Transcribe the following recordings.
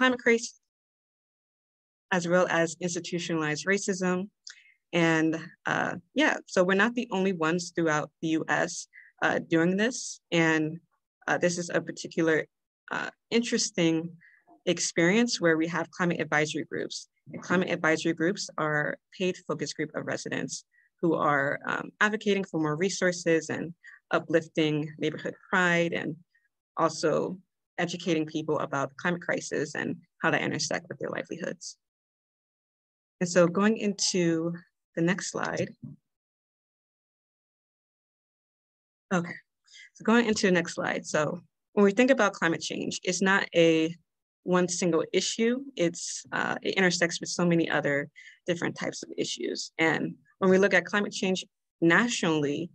climate crisis, as well as institutionalized racism. And yeah, so we're not the only ones throughout the US doing this. And this is a particular interesting experience where we have climate advisory groups. And climate advisory groups are a paid focus group of residents who are advocating for more resources and uplifting neighborhood pride, and also educating people about the climate crisis and how that intersect with their livelihoods. And so going into the next slide. Okay, so going into the next slide. So when we think about climate change, it's not a one single issue. It intersects with so many other different types of issues. And when we look at climate change nationally,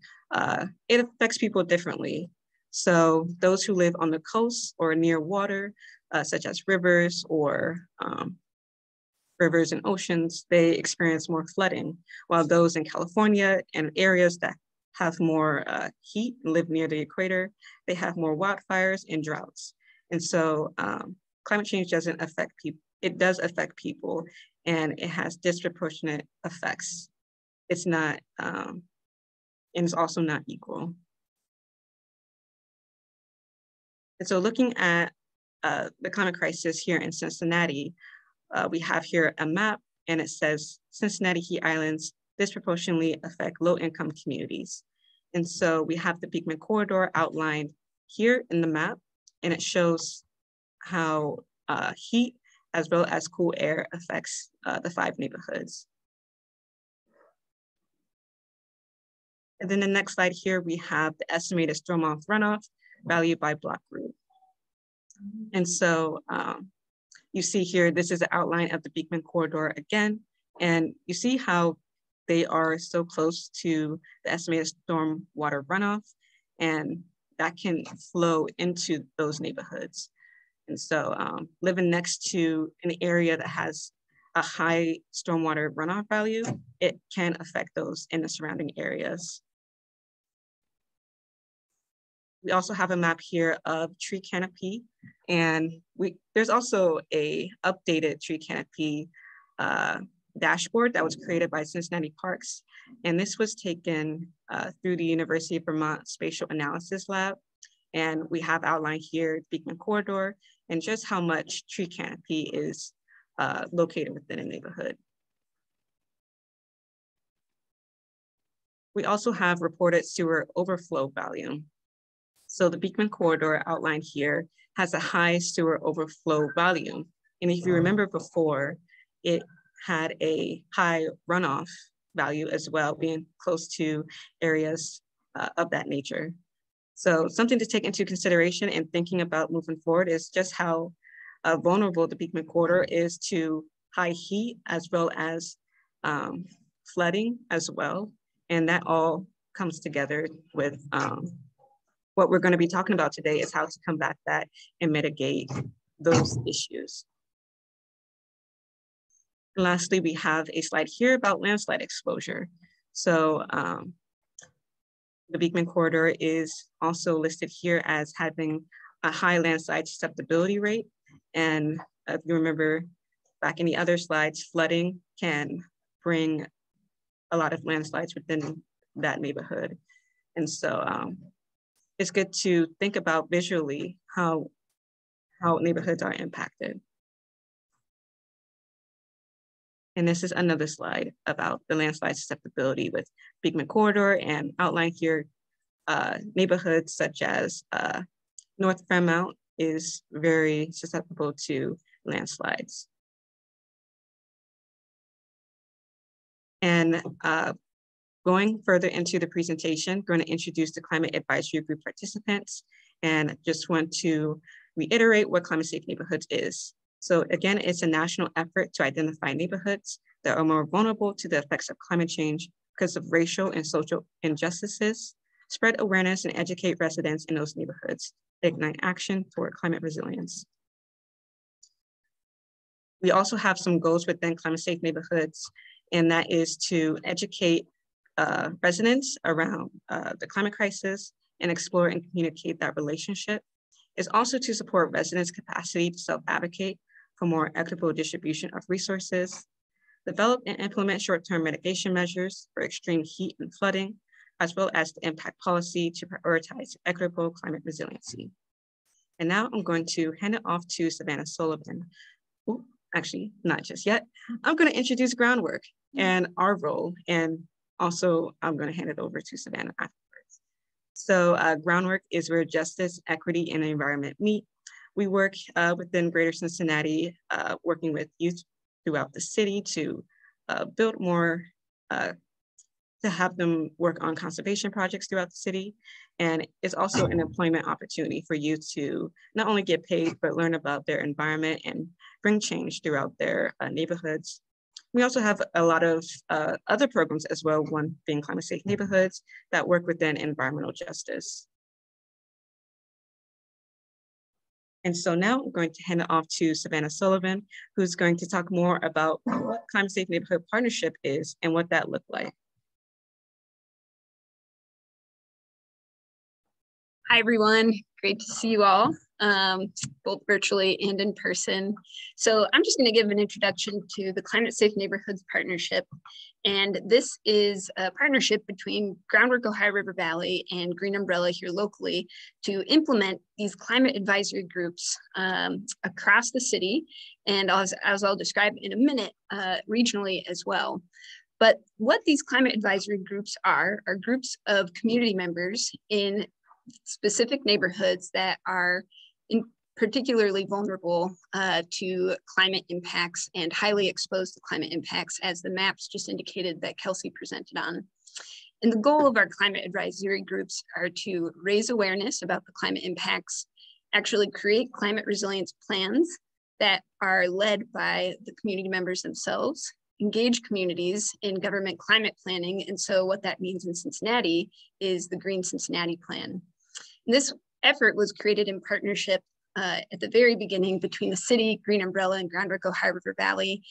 it affects people differently. So those who live on the coast or near water, such as rivers or rivers and oceans, they experience more flooding, while those in California and areas that have more heat and live near the equator, they have more wildfires and droughts. And so climate change doesn't affect people. It does affect people, and it has disproportionate effects. It's not, and it's also not equal. And so looking at the climate crisis here in Cincinnati, we have here a map, and it says Cincinnati heat islands disproportionately affect low-income communities. And so we have the Beekman Corridor outlined here in the map, and it shows how heat as well as cool air affects the 5 neighborhoods. And then the next slide here, we have the estimated storm runoff value by block group. And so you see here, this is an outline of the Beekman Corridor again, and you see how they are so close to the estimated storm water runoff, and that can flow into those neighborhoods. And so living next to an area that has a high stormwater runoff value, it can affect those in the surrounding areas. We also have a map here of tree canopy, and there's also a updated tree canopy dashboard that was created by Cincinnati Parks. And this was taken through the University of Vermont Spatial Analysis Lab. And we have outlined here Beekman Corridor and just how much tree canopy is located within a neighborhood. We also have reported sewer overflow value. So the Beekman Corridor outlined here has a high sewer overflow volume. And if you remember before, it had a high runoff value as well, being close to areas of that nature. So something to take into consideration in thinking about moving forward is just how vulnerable the Beekman Corridor is to high heat as well as flooding as well. And that all comes together with what we're going to be talking about today is how to combat that and mitigate those issues. And lastly, we have a slide here about landslide exposure. So the Beekman Corridor is also listed here as having a high landslide susceptibility rate. And if you remember back in the other slides, flooding can bring a lot of landslides within that neighborhood. And so it's good to think about visually how neighborhoods are impacted. And this is another slide about the landslide susceptibility with Beekman Corridor, and outline here neighborhoods such as North Fairmount is very susceptible to landslides. And going further into the presentation, going to introduce the Climate Advisory Group participants, and just want to reiterate what Climate Safe Neighborhoods is. So again, it's a national effort to identify neighborhoods that are more vulnerable to the effects of climate change because of racial and social injustices, spread awareness and educate residents in those neighborhoods, ignite action toward climate resilience. We also have some goals within Climate Safe Neighborhoods, and that is to educate residents around the climate crisis and explore and communicate that relationship. It's also to support residents' capacity to self-advocate for more equitable distribution of resources, develop and implement short-term mitigation measures for extreme heat and flooding, as well as the impact policy to prioritize equitable climate resiliency. And now I'm going to hand it off to Savannah Sullivan. Ooh, actually, not just yet. I'm going to introduce Groundwork and our role, and also I'm going to hand it over to Savannah afterwards. So Groundwork is where justice, equity, and the environment meet. We work within Greater Cincinnati, working with youth throughout the city to build more, to have them work on conservation projects throughout the city. And it's also an employment opportunity for youth to not only get paid, but learn about their environment and bring change throughout their neighborhoods. We also have a lot of other programs as well, one being Climate Safe Neighborhoods that work within environmental justice. And so now I'm going to hand it off to Savannah Sullivan, who's going to talk more about what Climate Safe Neighborhood Partnership is and what that looked like. Hi, everyone. Great to see you all, both virtually and in person. So I'm just going to give an introduction to the Climate Safe Neighborhoods Partnership. And this is a partnership between Groundwork Ohio River Valley and Green Umbrella here locally to implement these climate advisory groups across the city. And as I'll describe in a minute, regionally as well. But what these climate advisory groups are groups of community members in specific neighborhoods that are particularly vulnerable to climate impacts and highly exposed to climate impacts, as the maps just indicated that Kelsey presented on. And the goal of our climate advisory groups are to raise awareness about the climate impacts, actually create climate resilience plans that are led by the community members themselves, engage communities in government climate planning. And so what that means in Cincinnati is the Green Cincinnati Plan. This effort was created in partnership at the very beginning between the city, Green Umbrella, and Groundwork Ohio River Valley.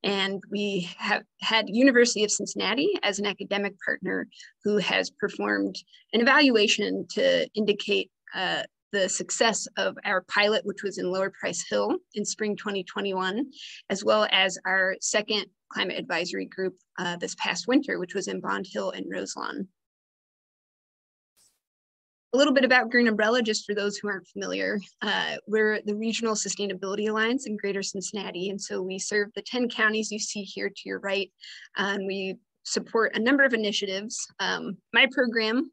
And we have had University of Cincinnati as an academic partner who has performed an evaluation to indicate the success of our pilot, which was in Lower Price Hill in spring 2021, as well as our second climate advisory group this past winter, which was in Bond Hill and Roselawn. A little bit about Green Umbrella, just for those who aren't familiar. We're the Regional Sustainability Alliance in Greater Cincinnati. And so we serve the 10 counties you see here to your right. And we support a number of initiatives. My program,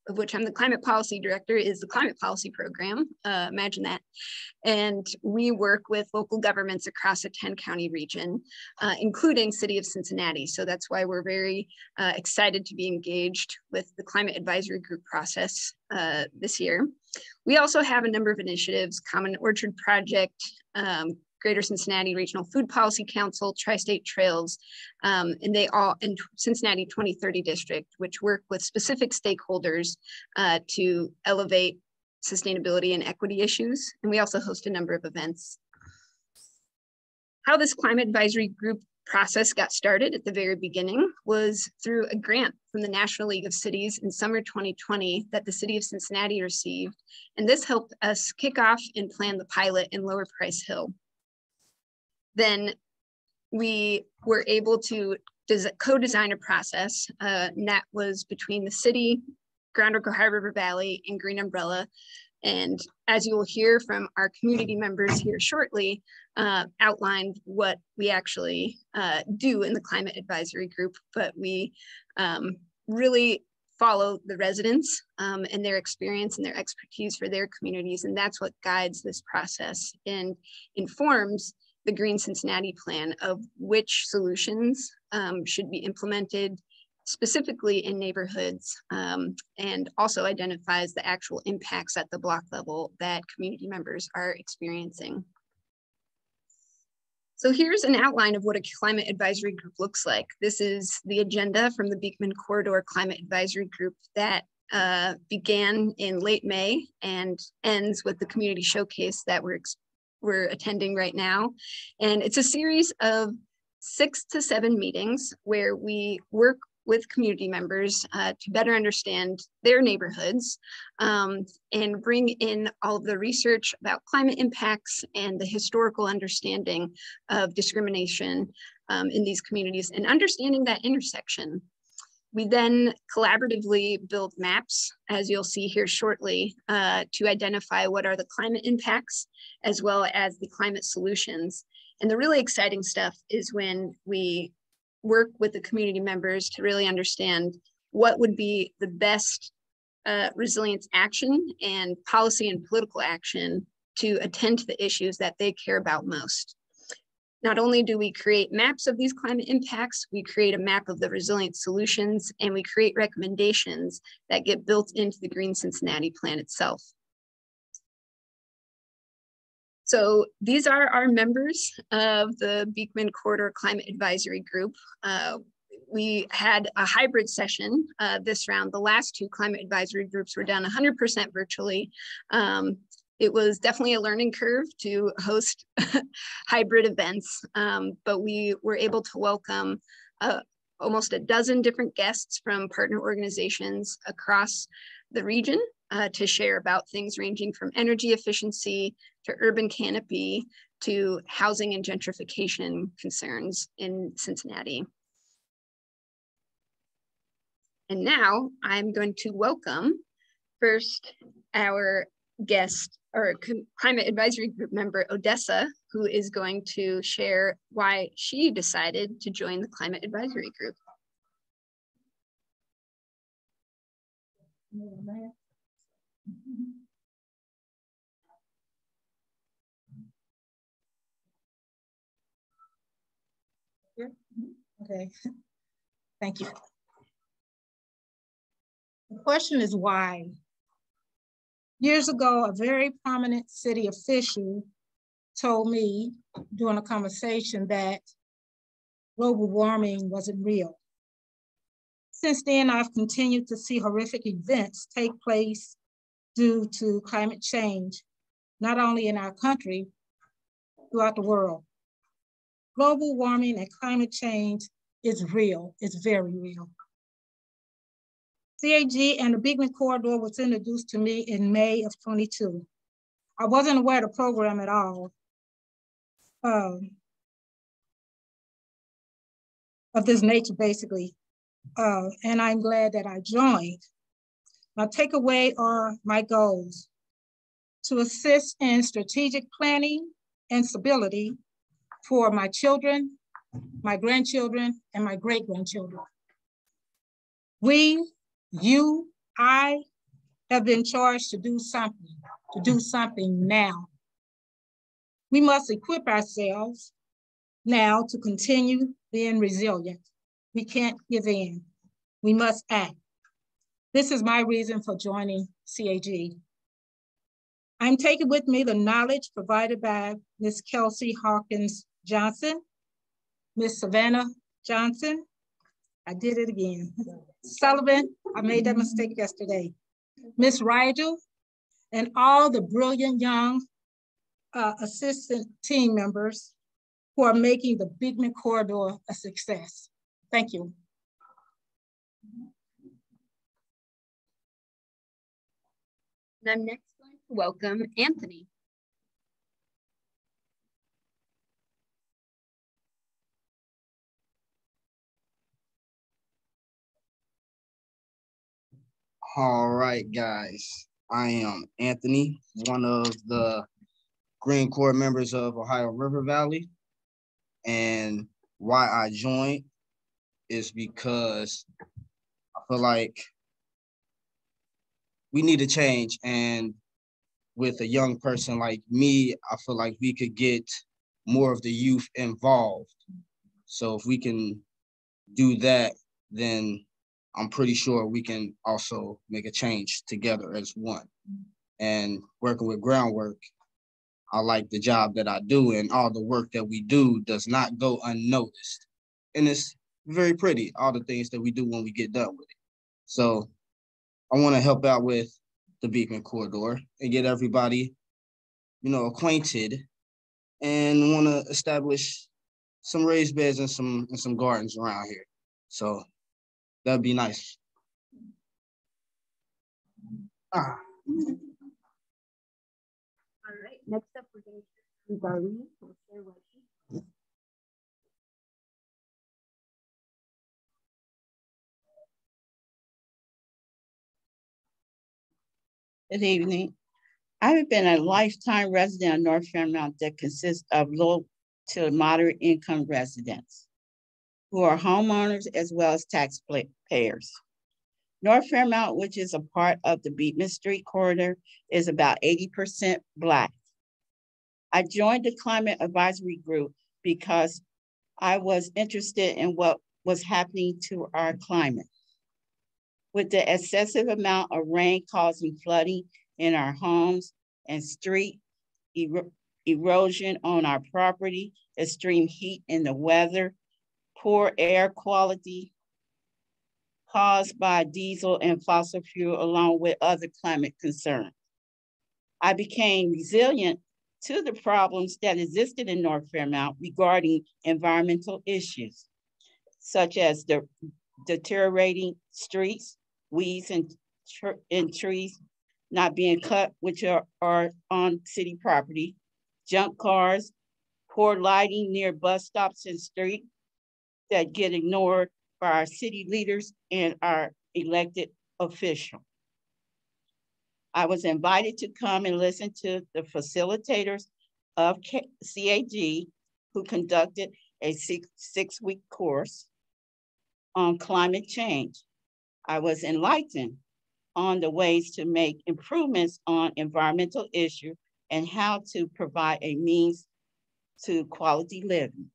of which I'm the Climate Policy Director, is the Climate Policy Program, imagine that. And we work with local governments across a 10-county region, including City of Cincinnati. So that's why we're very excited to be engaged with the Climate Advisory Group process this year. We also have a number of initiatives, Common Orchard Project, Greater Cincinnati Regional Food Policy Council, Tri-State Trails, and they all in Cincinnati 2030 District, which work with specific stakeholders to elevate sustainability and equity issues. And we also host a number of events. How this climate advisory group process got started at the very beginning was through a grant from the National League of Cities in summer 2020 that the City of Cincinnati received. And this helped us kick off and plan the pilot in Lower Price Hill. Then we were able to co-design a process, and that was between the city, Groundwork Ohio River Valley, and Green Umbrella. And as you will hear from our community members here shortly, outlined what we actually do in the climate advisory group, but we really follow the residents and their experience and their expertise for their communities. And that's what guides this process and informs the Green Cincinnati Plan of which solutions should be implemented specifically in neighborhoods, and also identifies the actual impacts at the block level that community members are experiencing. So here's an outline of what a climate advisory group looks like. This is the agenda from the Beekman Corridor Climate Advisory Group that began in late May and ends with the community showcase that we're attending right now. And it's a series of 6 to 7 meetings where we work with community members to better understand their neighborhoods and bring in all of the research about climate impacts and the historical understanding of discrimination in these communities and understanding that intersection. We then collaboratively build maps, as you'll see here shortly, to identify what are the climate impacts as well as the climate solutions. And the really exciting stuff is when we work with the community members to really understand what would be the best resilience action and policy and political action to attend to the issues that they care about most. Not only do we create maps of these climate impacts, we create a map of the resilient solutions, and we create recommendations that get built into the Green Cincinnati Plan itself. So these are our members of the Beekman Corridor Climate Advisory Group. We had a hybrid session this round. The last two climate advisory groups were done 100% virtually. It was definitely a learning curve to host hybrid events, but we were able to welcome almost a dozen different guests from partner organizations across the region to share about things ranging from energy efficiency to urban canopy to housing and gentrification concerns in Cincinnati. And now I'm going to welcome first our guest, or Climate Advisory Group member, Odessa, who is going to share why she decided to join the Climate Advisory Group. Okay, thank you. The question is why? Years ago, a very prominent city official told me during a conversation that global warming wasn't real. Since then, I've continued to see horrific events take place due to climate change, not only in our country, throughout the world. Global warming and climate change is real, it's very real. CAG and the Beekman Corridor was introduced to me in May of 22. I wasn't aware of the program at all, of this nature basically, and I'm glad that I joined. My takeaway are my goals: to assist in strategic planning and stability for my children, my grandchildren, and my great-grandchildren. You, I have been charged to do something now. We must equip ourselves now to continue being resilient. We can't give in. We must act. This is my reason for joining CAG. I'm taking with me the knowledge provided by Ms. Kelsey Hawkins Johnson, Ms. Savannah Johnson, I did it again. Sullivan, I made that mistake yesterday. Ms. Rigel, and all the brilliant young assistant team members who are making the Beekman Corridor a success. Thank you. And I'm next going to welcome Anthony. All right, guys. I am Anthony, one of the Green Corps members of Ohio River Valley. And why I joined is because I feel like we need a change. And with a young person like me, I feel like we could get more of the youth involved. So if we can do that, then I'm pretty sure we can also make a change together as one. And working with Groundwork, I like the job that I do, and all the work that we do does not go unnoticed. And it's very pretty, all the things that we do when we get done with it. So I want to help out with the Beekman Corridor and get everybody, acquainted, and want to establish some raised beds and some gardens around here. So That'd be nice. All right, next up, we're going to do Darlene from Fairmount. Good evening. I've been a lifetime resident of North Fairmount that consists of low to moderate income residents who are homeowners as well as taxpayers. North Fairmount, which is a part of the Beekman Street corridor, is about 80% Black. I joined the climate advisory group because I was interested in what was happening to our climate. With the excessive amount of rain causing flooding in our homes and street erosion on our property, extreme heat in the weather, poor air quality caused by diesel and fossil fuel, along with other climate concerns. I became resilient to the problems that existed in North Fairmount regarding environmental issues, such as the deteriorating streets, weeds and trees not being cut, which are on city property, junk cars, poor lighting near bus stops and streets that get ignored by our city leaders and our elected officials. I was invited to come and listen to the facilitators of CAG, who conducted a six-week course on climate change. I was enlightened on the ways to make improvements on environmental issues and how to provide a means to quality living.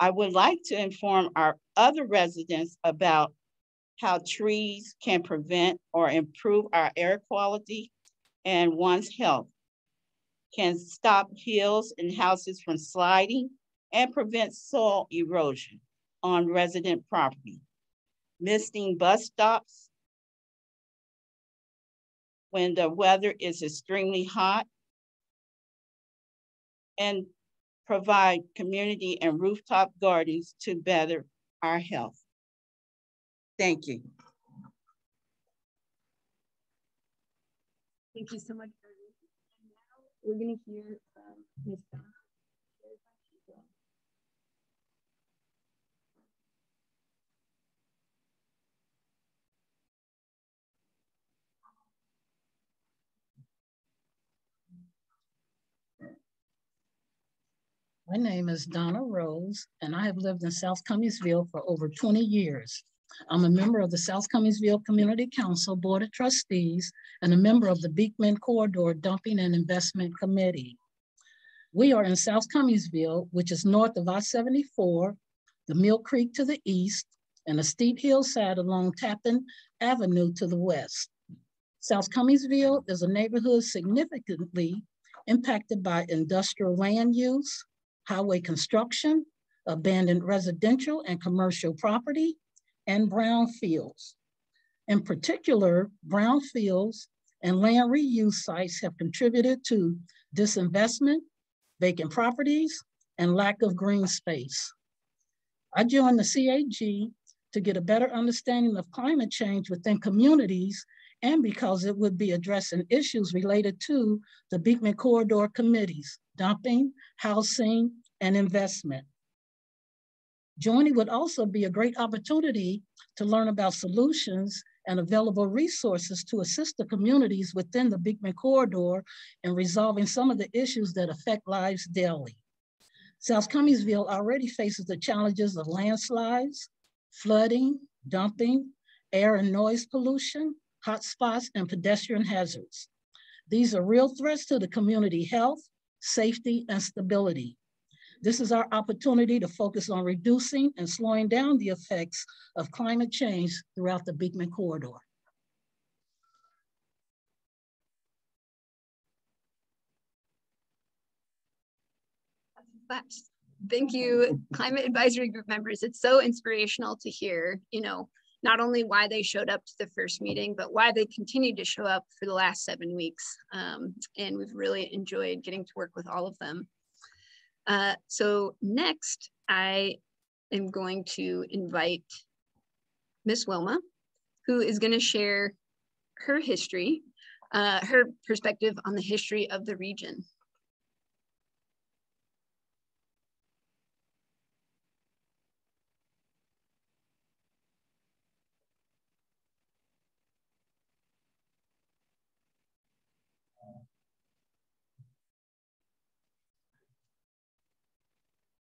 I would like to inform our other residents about how trees can prevent or improve our air quality and one's health, can stop hills and houses from sliding, and prevent soil erosion on resident property. Missing bus stops when the weather is extremely hot, and provide community and rooftop gardens to better our health. Thank you. Thank you so much. And now we're going to hear from Ms. Donna. My name is Donna Rose, and I have lived in South Cummingsville for over 20 years. I'm a member of the South Cummingsville Community Council Board of Trustees and a member of the Beekman Corridor Dumping and Investment Committee. We are in South Cummingsville, which is north of I-74, the Mill Creek to the east, and a steep hillside along Tappan Avenue to the west. South Cummingsville is a neighborhood significantly impacted by industrial land use, highway construction, abandoned residential and commercial property, and brownfields. In particular, brownfields and land reuse sites have contributed to disinvestment, vacant properties, and lack of green space. I joined the CAG to get a better understanding of climate change within communities, and because it would be addressing issues related to the Beekman Corridor committees, dumping, housing, and investment. Joining would also be a great opportunity to learn about solutions and available resources to assist the communities within the Beekman Corridor in resolving some of the issues that affect lives daily. South Cummingsville already faces the challenges of landslides, flooding, dumping, air and noise pollution, hotspots, and pedestrian hazards. These are real threats to the community health, safety, and stability. This is our opportunity to focus on reducing and slowing down the effects of climate change throughout the Beekman Corridor. Thank you, Climate Advisory Group members. It's so inspirational to hear, not only why they showed up to the first meeting, but why they continued to show up for the last 7 weeks. And we've really enjoyed getting to work with all of them. So next, I am going to invite Miss Wilma, who is going to share her history, her perspective on the history of the region.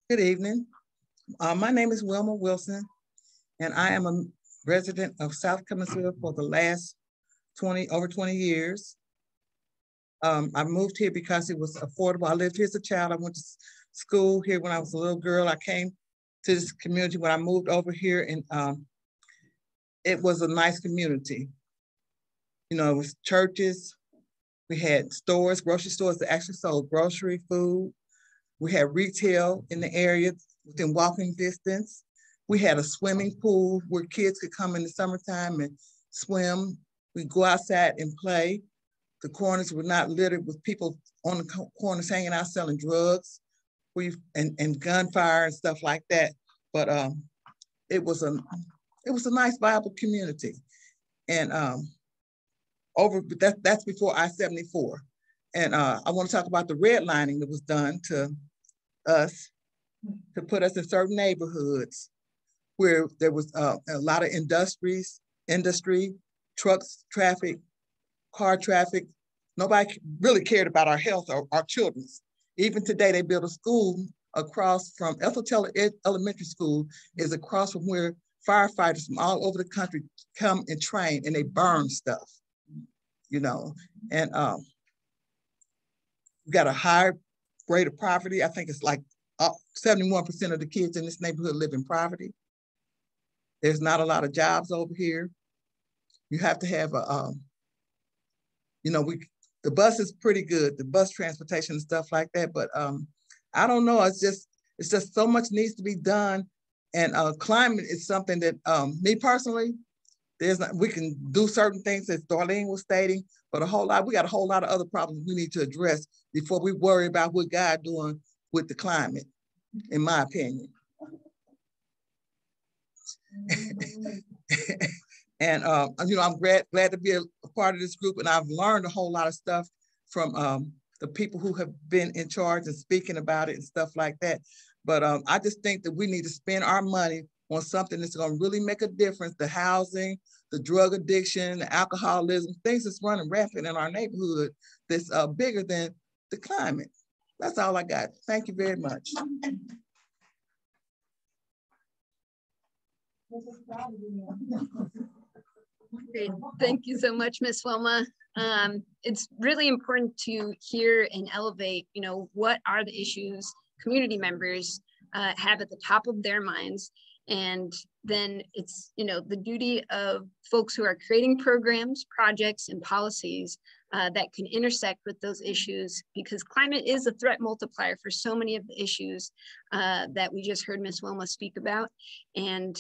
Good evening. My name is Wilma Wilson, and I am a resident of South Cumminsville for the last over 20 years. I moved here because it was affordable. I lived here as a child. I went to school here when I was a little girl. I came to this community when I moved over here, and it was a nice community. You know, it was churches. We had stores, grocery stores that actually sold grocery, food. We had retail in the area within walking distance. We had a swimming pool where kids could come in the summertime and swim. We'd go outside and play. The corners were not littered with people on the corners hanging out selling drugs and gunfire and stuff like that. But it was a nice, viable community. And that's before I-74. And I want to talk about the redlining that was done to us to put us in certain neighborhoods where there was a lot of industry, trucks, traffic, car traffic. Nobody really cared about our health or our children's. Even today, they built a school across from Ethel Teller Elementary School is across from where firefighters from all over the country come and train, and they burn stuff, you know. And we got a high rate of poverty. I think it's like 71% of the kids in this neighborhood live in poverty. There's not a lot of jobs over here. You have to have you know, the bus is pretty good, the bus transportation and stuff like that. But I don't know. It's just so much needs to be done. And climate is something that me personally, we can do certain things as Darlene was stating, but we got a whole lot of other problems we need to address before we worry about what God doing with the climate, in my opinion. And you know, I'm glad to be a part of this group, and I've learned a whole lot of stuff from the people who have been in charge and speaking about it and stuff like that. But I just think that we need to spend our money on something that's going to really make a difference. The housing, the drug addiction, the alcoholism, things that's running rampant in our neighborhood that's bigger than the climate. That's all I got. Thank you very much. Great. Thank you so much, Ms. Wilma. It's really important to hear and elevate, you know, what are the issues community members have at the top of their minds. And then it's, you know, the duty of folks who are creating programs, projects, and policies that can intersect with those issues, because climate is a threat multiplier for so many of the issues that we just heard Ms. Wilma speak about. And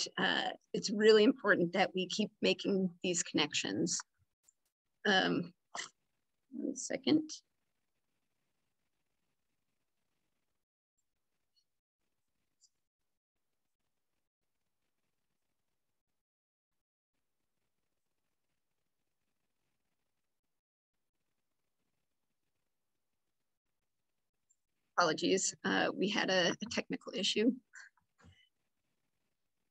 it's really important that we keep making these connections. 1 second. Apologies, we had a technical issue.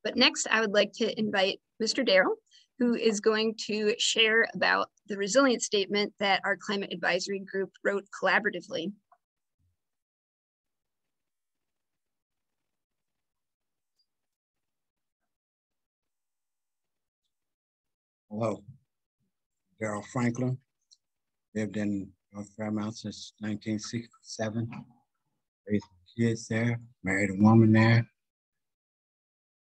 But next, I would like to invite Mr. Darrell, who is going to share about the resilience statement that our climate advisory group wrote collaboratively. Hello, Darrell Franklin, lived in North Fairmount since 1967. Raised kids there, married a woman there.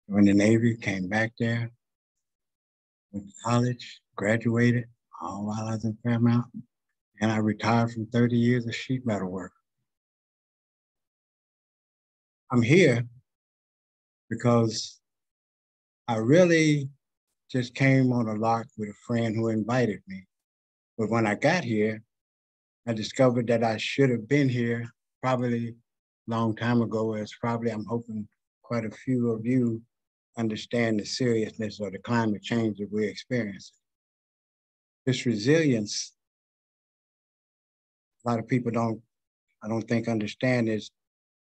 Joined the Navy, came back there. Went to college, graduated, all while I was in Fairmount. And I retired from 30 years of sheet metal work. I'm here because I really just came on a lark with a friend who invited me. But when I got here, I discovered that I should have been here probably a long time ago, as probably I'm hoping quite a few of you understand the seriousness of the climate change that we're experiencing. This resilience, a lot of people I don't think understand is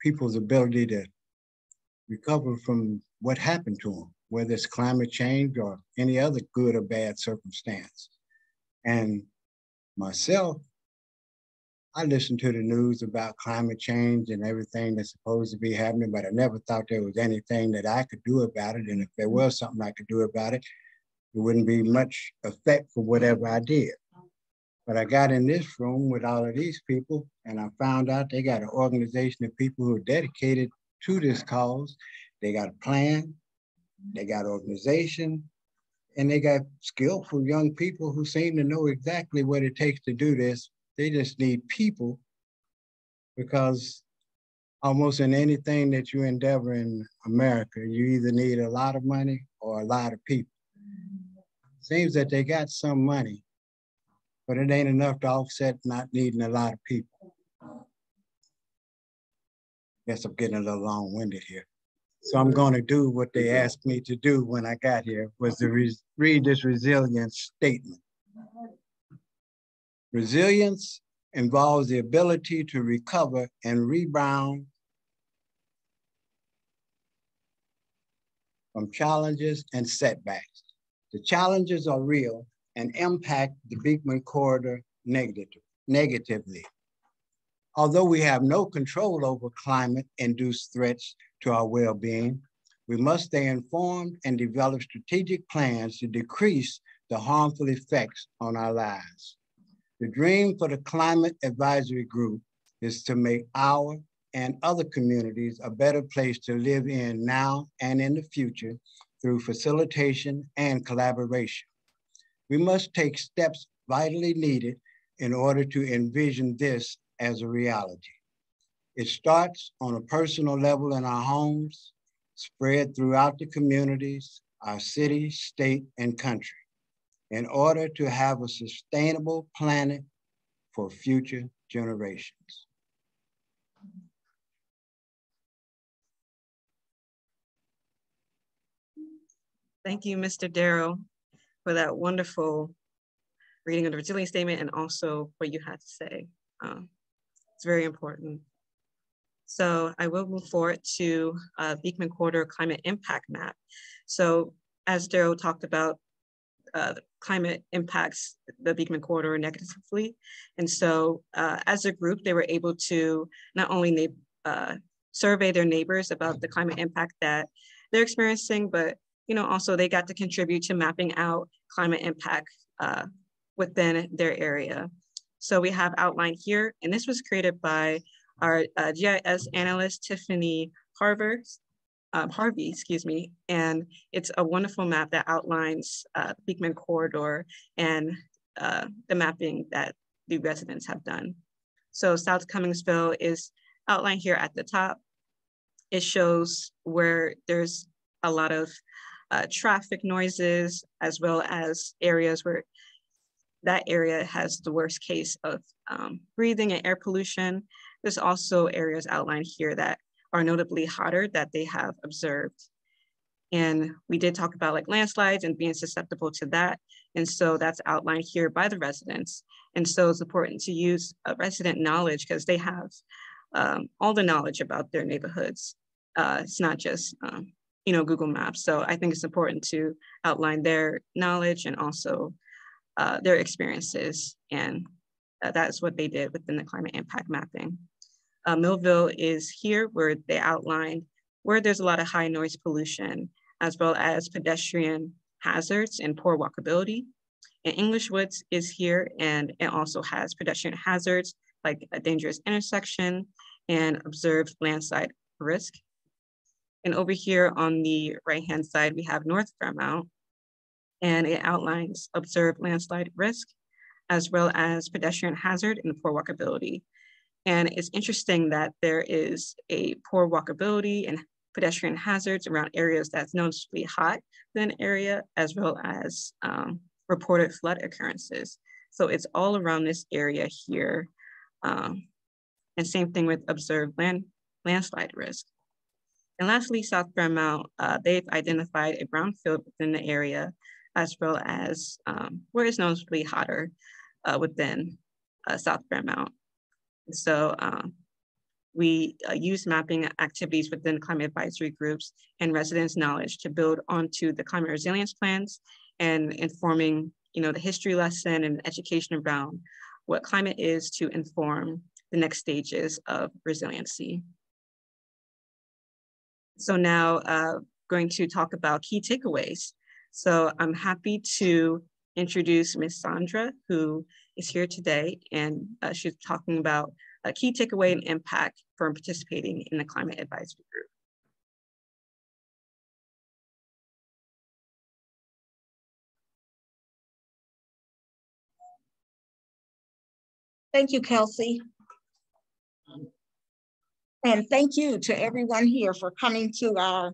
people's ability to recover from what happened to them, whether it's climate change or any other good or bad circumstance. And myself, I listen to the news about climate change and everything that's supposed to be happening, but I never thought there was anything that I could do about it. And if there was something I could do about it, it wouldn't be much effect for whatever I did. But I got in this room with all of these people, and I found out they got an organization of people who are dedicated to this cause. They got a plan, they got organization, and they got skillful young people who seem to know exactly what it takes to do this. They just need people, because almost in anything that you endeavor in America, you either need a lot of money or a lot of people. Seems that they got some money, but it ain't enough to offset not needing a lot of people. Guess I'm getting a little long-winded here. So I'm going to do what they asked me to do when I got here, was to read this resilience statement. Resilience involves the ability to recover and rebound from challenges and setbacks. The challenges are real and impact the Beekman Corridor negatively. Although we have no control over climate-induced threats to our well-being, we must stay informed and develop strategic plans to decrease the harmful effects on our lives. The dream for the Climate Advisory Group is to make our and other communities a better place to live in now and in the future through facilitation and collaboration. We must take steps vitally needed in order to envision this as a reality. It starts on a personal level in our homes, spread throughout the communities, our city, state, and country, in order to have a sustainable planet for future generations. Thank you, Mr. Darrow, for that wonderful reading of the resilience statement and also what you had to say. It's very important. So I will move forward to Beekman Corridor Climate Impact Map. So as Darrow talked about, the climate impacts the Beekman Corridor negatively. And so as a group, they were able to not only survey their neighbors about the climate impact that they're experiencing, but also they got to contribute to mapping out climate impact within their area. So we have outlined here, and this was created by our GIS analyst, Tiffany Harvey, and it's a wonderful map that outlines Beekman Corridor and the mapping that the residents have done. So South Cummingsville is outlined here at the top. It shows where there's a lot of traffic noises, as well as areas where that area has the worst case of breathing and air pollution. There's also areas outlined here that are notably hotter that they have observed. And we did talk about like landslides and being susceptible to that. And so that's outlined here by the residents. And so it's important to use resident knowledge because they have all the knowledge about their neighborhoods. It's not just Google Maps. So I think it's important to outline their knowledge and also their experiences. And that's what they did within the climate impact mapping. Millville is here where they outlined where there's a lot of high noise pollution, as well as pedestrian hazards and poor walkability. And English Woods is here, and it also has pedestrian hazards like a dangerous intersection and observed landslide risk. And over here on the right-hand side, we have North Fairmount, and it outlines observed landslide risk, as well as pedestrian hazard and poor walkability. And it's interesting that there is a poor walkability and pedestrian hazards around areas that's noticeably hot in an area, as well as reported flood occurrences. So it's all around this area here. And same thing with observed landslide risk. And lastly, South Fairmount, they've identified a brownfield within the area, as well as where it's noticeably hotter within South Fairmount. So we use mapping activities within climate advisory groups and residents' knowledge to build onto the climate resilience plans and informing, the history lesson and education around what climate is to inform the next stages of resiliency. So now going to talk about key takeaways. So I'm happy to introduce Ms. Sandra, who is here today, and she's talking about a key takeaway and impact from participating in the climate advisory group. Thank you, Kelsey. And thank you to everyone here for coming to our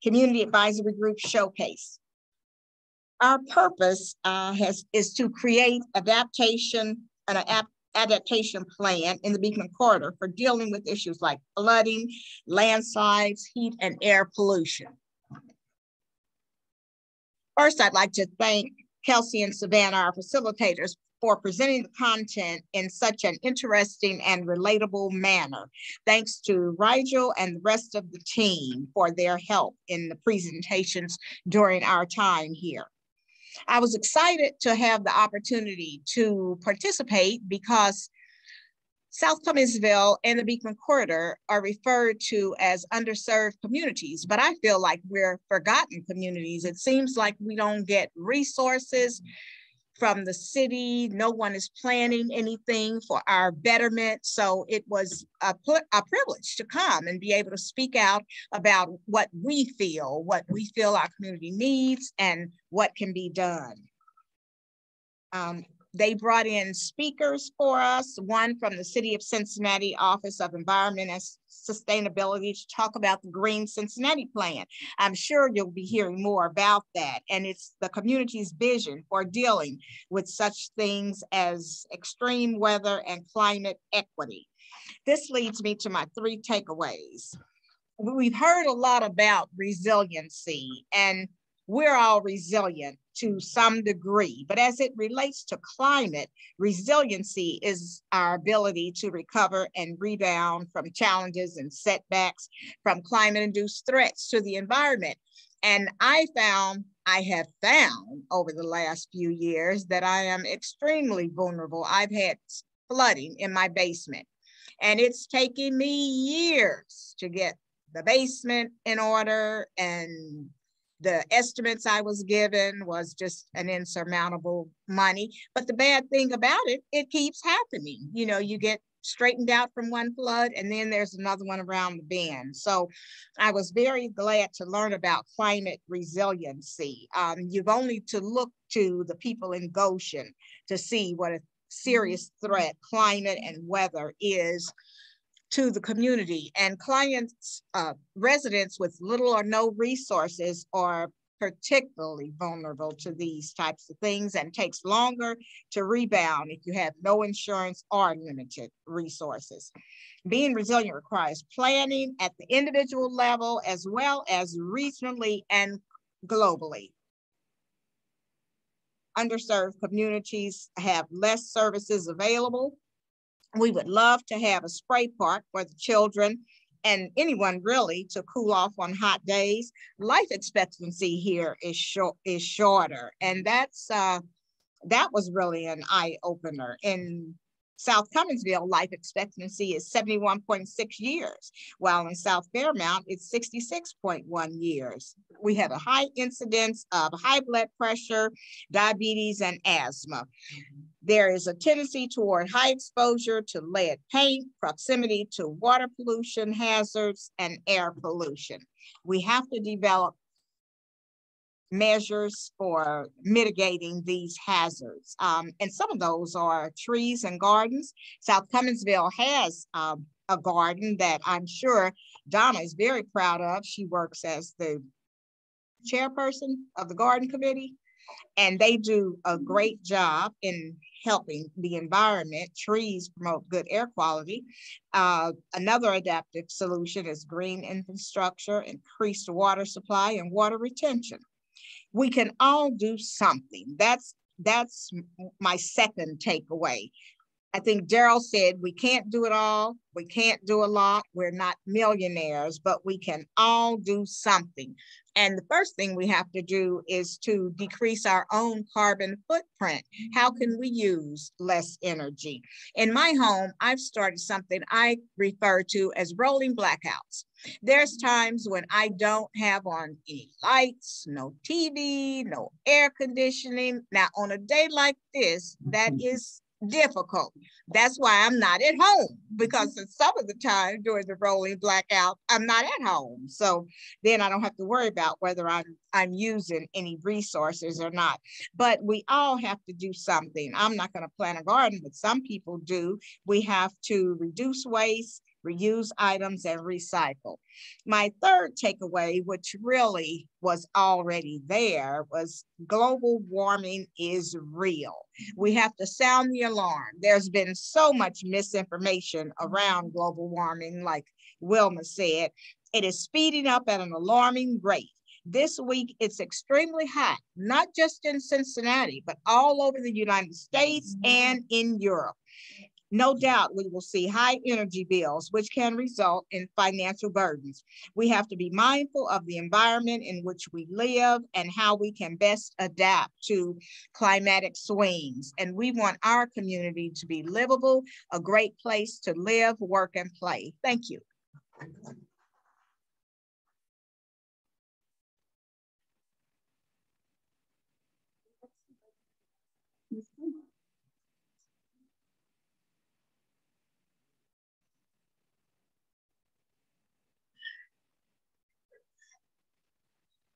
Community Advisory Group Showcase. Our purpose is to create adaptation plan in the Beekman Corridor for dealing with issues like flooding, landslides, heat, and air pollution. First, I'd like to thank Kelsey and Savannah, our facilitators, for presenting the content in such an interesting and relatable manner. Thanks to Rigel and the rest of the team for their help in the presentations during our time here. I was excited to have the opportunity to participate because South Cumminsville and the Beekman Corridor are referred to as underserved communities, but I feel like we're forgotten communities. It seems like we don't get resources from the city. No one is planning anything for our betterment. So it was a privilege to come and be able to speak out about what we feel our community needs and what can be done. They brought in speakers for us, one from the City of Cincinnati Office of Environment and Sustainability to talk about the Green Cincinnati Plan. I'm sure you'll be hearing more about that. And it's the community's vision for dealing with such things as extreme weather and climate equity. This leads me to my 3 takeaways. We've heard a lot about resiliency, and we're all resilient to some degree, but as it relates to climate, resiliency is our ability to recover and rebound from challenges and setbacks from climate-induced threats to the environment. And I have found over the last few years that I am extremely vulnerable. I've had flooding in my basement, and it's taken me years to get the basement in order, and the estimates I was given was just an insurmountable money. But the bad thing about it, it keeps happening. You get straightened out from one flood and then there's another one around the bend. So I was very glad to learn about climate resiliency. You've only to look to the people in Goshen to see what a serious threat climate and weather is to the community. And residents with little or no resources are particularly vulnerable to these types of things, and takes longer to rebound if you have no insurance or limited resources. Being resilient requires planning at the individual level as well as regionally and globally. Underserved communities have less services available. We would love to have a spray park for the children and anyone really to cool off on hot days. Life expectancy here is shorter, and that was really an eye opener. In South Cumminsville, life expectancy is 71.6 years, while in South Fairmount, it's 66.1 years. We have a high incidence of high blood pressure, diabetes, and asthma. There is a tendency toward high exposure to lead paint, proximity to water pollution hazards, and air pollution. We have to develop measures for mitigating these hazards. And some of those are trees and gardens. South Cumminsville has a garden that I'm sure Donna is very proud of. She works as the chairperson of the garden committee. and they do a great job in helping the environment. Trees promote good air quality. Another adaptive solution is green infrastructure, increased water supply, and water retention. We can all do something. That's my second takeaway. I think Daryl said we can't do it all. We can't do a lot. We're not millionaires, but we can all do something. And the first thing we have to do is to decrease our own carbon footprint. How can we use less energy? In my home, I've started something I refer to as rolling blackouts. There's times when I don't have on any lights, no TV, no air conditioning. Now, on a day like this, that is difficult. That's why I'm not at home, because some of the time during the rolling blackout, I'm not at home. So then I don't have to worry about whether I'm using any resources or not. But we all have to do something. I'm not going to plant a garden, but some people do. We have to reduce waste, reuse items, and recycle. My third takeaway, which really was already there, was global warming is real. We have to sound the alarm. There's been so much misinformation around global warming, like Wilma said. It is speeding up at an alarming rate. This week, it's extremely hot, not just in Cincinnati, but all over the United States and in Europe. No doubt we will see high energy bills, which can result in financial burdens. We have to be mindful of the environment in which we live and how we can best adapt to climatic swings. And we want our community to be livable, a great place to live, work, and play. Thank you.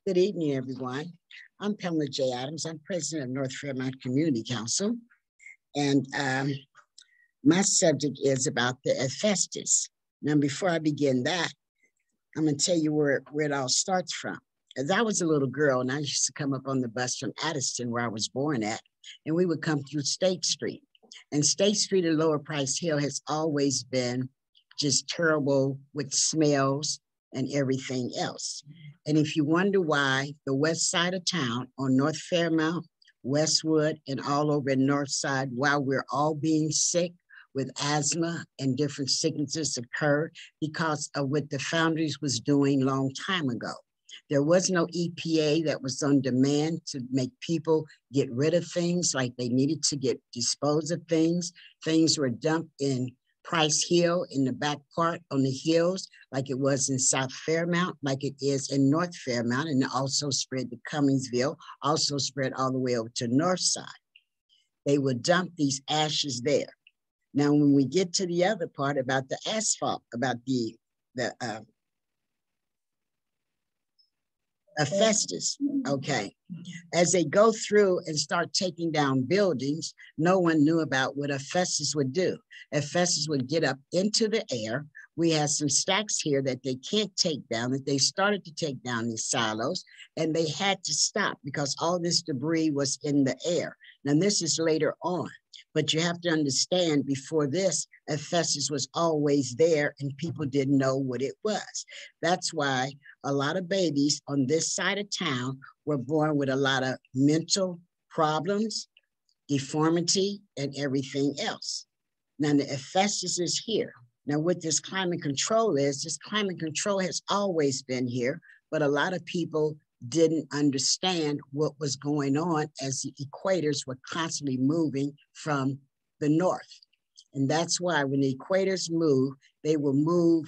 Good evening, everyone. I'm Pamela J. Adams. I'm president of North Fairmount Community Council. And my subject is about the asbestos. Now, before I begin that, I'm gonna tell you where it all starts from. As I was a little girl, and I used to come up on the bus from Addison, where I was born at, and we would come through State Street. And State Street and Lower Price Hill has always been just terrible with smells and everything else. And if you wonder why the west side of town on North Fairmount, Westwood, and all over the north side, while we're all being sick with asthma and different sicknesses occurred because of what the foundries was doing long time ago. There was no EPA that was on demand to make people get rid of things like they needed to get dispose of things. Things were dumped in Price Hill in the back part on the hills, like it was in South Fairmount, like it is in North Fairmount, and also spread to Cummingsville, also spread all the way over to North Side. They would dump these ashes there. Now, when we get to the other part about the asphalt, about the asbestos, okay. As they go through and start taking down buildings, no one knew about what asbestos would do. Asbestos would get up into the air. We had some stacks here that they can't take down, that they started to take down these silos, and they had to stop because all this debris was in the air. Now, this is later on, but you have to understand before this, asbestos was always there and people didn't know what it was. That's why a lot of babies on this side of town were born with a lot of mental problems, deformity, and everything else. Now, the asbestos is here. Now, what this climate control is, this climate control has always been here, but a lot of people didn't understand what was going on as the equators were constantly moving from the north. And that's why when the equators move, they will move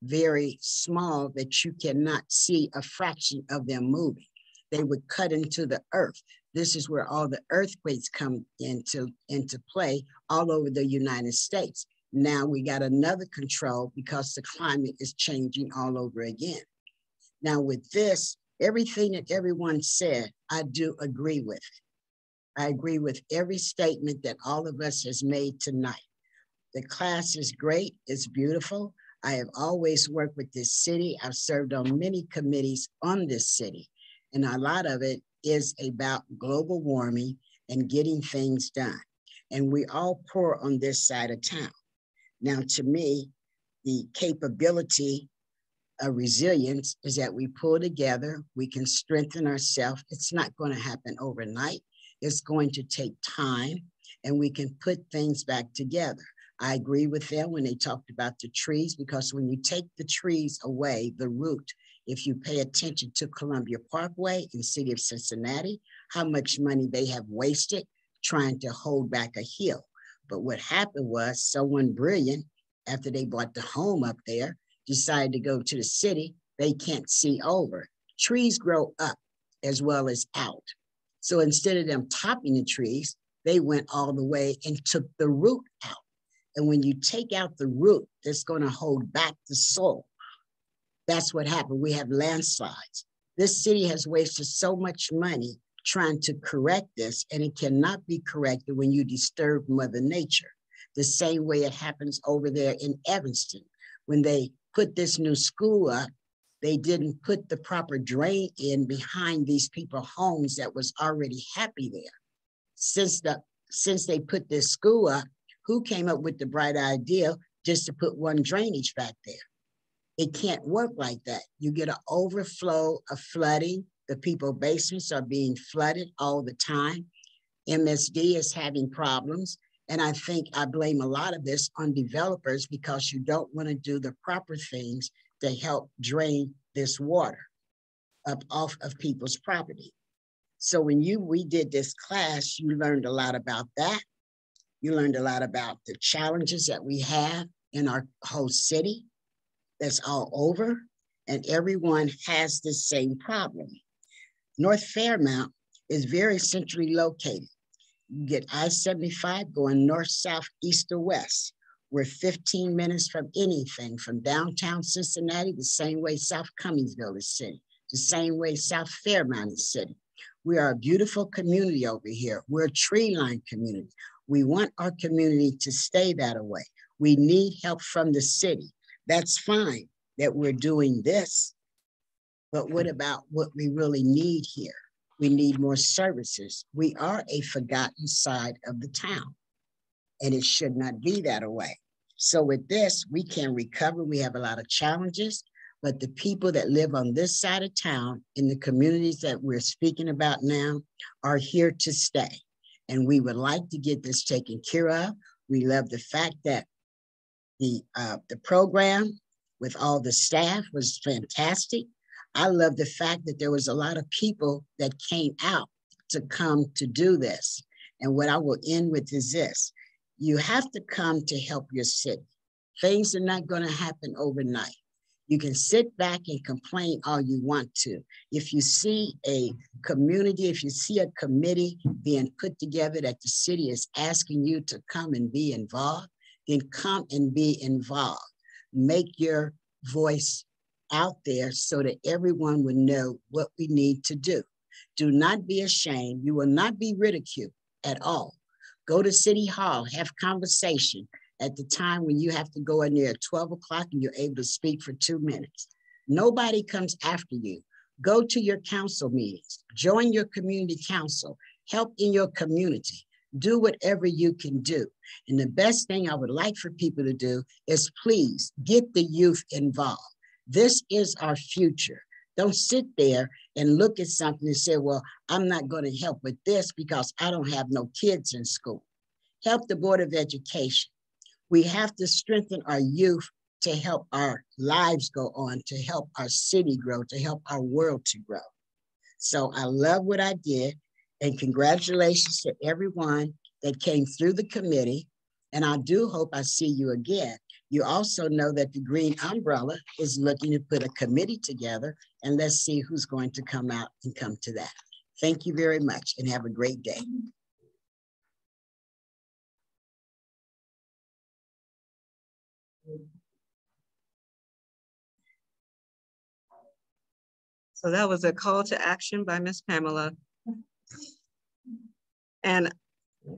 very small that you cannot see a fraction of them moving. They would cut into the earth. This is where all the earthquakes come into play all over the United States. Now we got another control because the climate is changing all over again. Now with this, everything that everyone said, I do agree with. I agree with every statement that all of us has made tonight. The class is great, it's beautiful. I have always worked with this city. I've served on many committees on this city. And a lot of it is about global warming and getting things done. And we all pour on this side of town. Now, to me, the capability of resilience is that we pull together, we can strengthen ourselves. It's not going to happen overnight. It's going to take time, and we can put things back together. I agree with them when they talked about the trees, because when you take the trees away, the root, if you pay attention to Columbia Parkway in the city of Cincinnati, how much money they have wasted trying to hold back a hill. But what happened was someone brilliant, after they bought the home up there, decided to go to the city. They can't see over. Trees grow up as well as out. So instead of them topping the trees, they went all the way and took the root out. And when you take out the root, that's going to hold back the soil. That's what happened. We have landslides. This city has wasted so much money trying to correct this, and it cannot be corrected when you disturb Mother Nature. The same way it happens over there in Evanston. When they put this new school up, they didn't put the proper drain in behind these people's homes that was already happy there. Since they put this school up, who came up with the bright idea just to put one drainage back there? It can't work like that. You get an overflow of flooding. The people's basements are being flooded all the time. MSD is having problems. And I think I blame a lot of this on developers, because you don't want to do the proper things to help drain this water up off of people's property. So when we did this class, you learned a lot about that. You learned a lot about the challenges that we have in our whole city that's all over, and everyone has the same problem. North Fairmount is very centrally located. You get I-75 going north, south, east, or west. We're 15 minutes from anything, from downtown Cincinnati, the same way South Cummingsville is city, the same way South Fairmount is city. We are a beautiful community over here. We're a tree-lined community. We want our community to stay that way. We need help from the city. That's fine that we're doing this, but what about what we really need here? We need more services. We are a forgotten side of the town, and it should not be that way. So with this, we can recover. We have a lot of challenges, but the people that live on this side of town in the communities that we're speaking about now are here to stay. And we would like to get this taken care of. We love the fact that the program with all the staff was fantastic. I love the fact that there was a lot of people that came out to come to do this. And what I will end with is this. You have to come to help your city. Things are not going to happen overnight. You can sit back and complain all you want to. If you see a community, if you see a committee being put together that the city is asking you to come and be involved, then come and be involved. Make your voice out there so that everyone would know what we need to do. Do not be ashamed. You will not be ridiculed at all. Go to City Hall, have conversation at the time when you have to go in there at 12 o'clock and you're able to speak for 2 minutes. Nobody comes after you. Go to your council meetings, join your community council, help in your community, do whatever you can do. And the best thing I would like for people to do is please get the youth involved. This is our future. Don't sit there and look at something and say, well, I'm not going to help with this because I don't have no kids in school. Help the Board of Education. We have to strengthen our youth to help our lives go on, to help our city grow, to help our world to grow. So I love what I did, and congratulations to everyone that came through the committee. And I do hope I see you again. You also know that the Green Umbrella is looking to put a committee together, and let's see who's going to come out and come to that. Thank you very much and have a great day. So that was a call to action by Ms. Pamela. And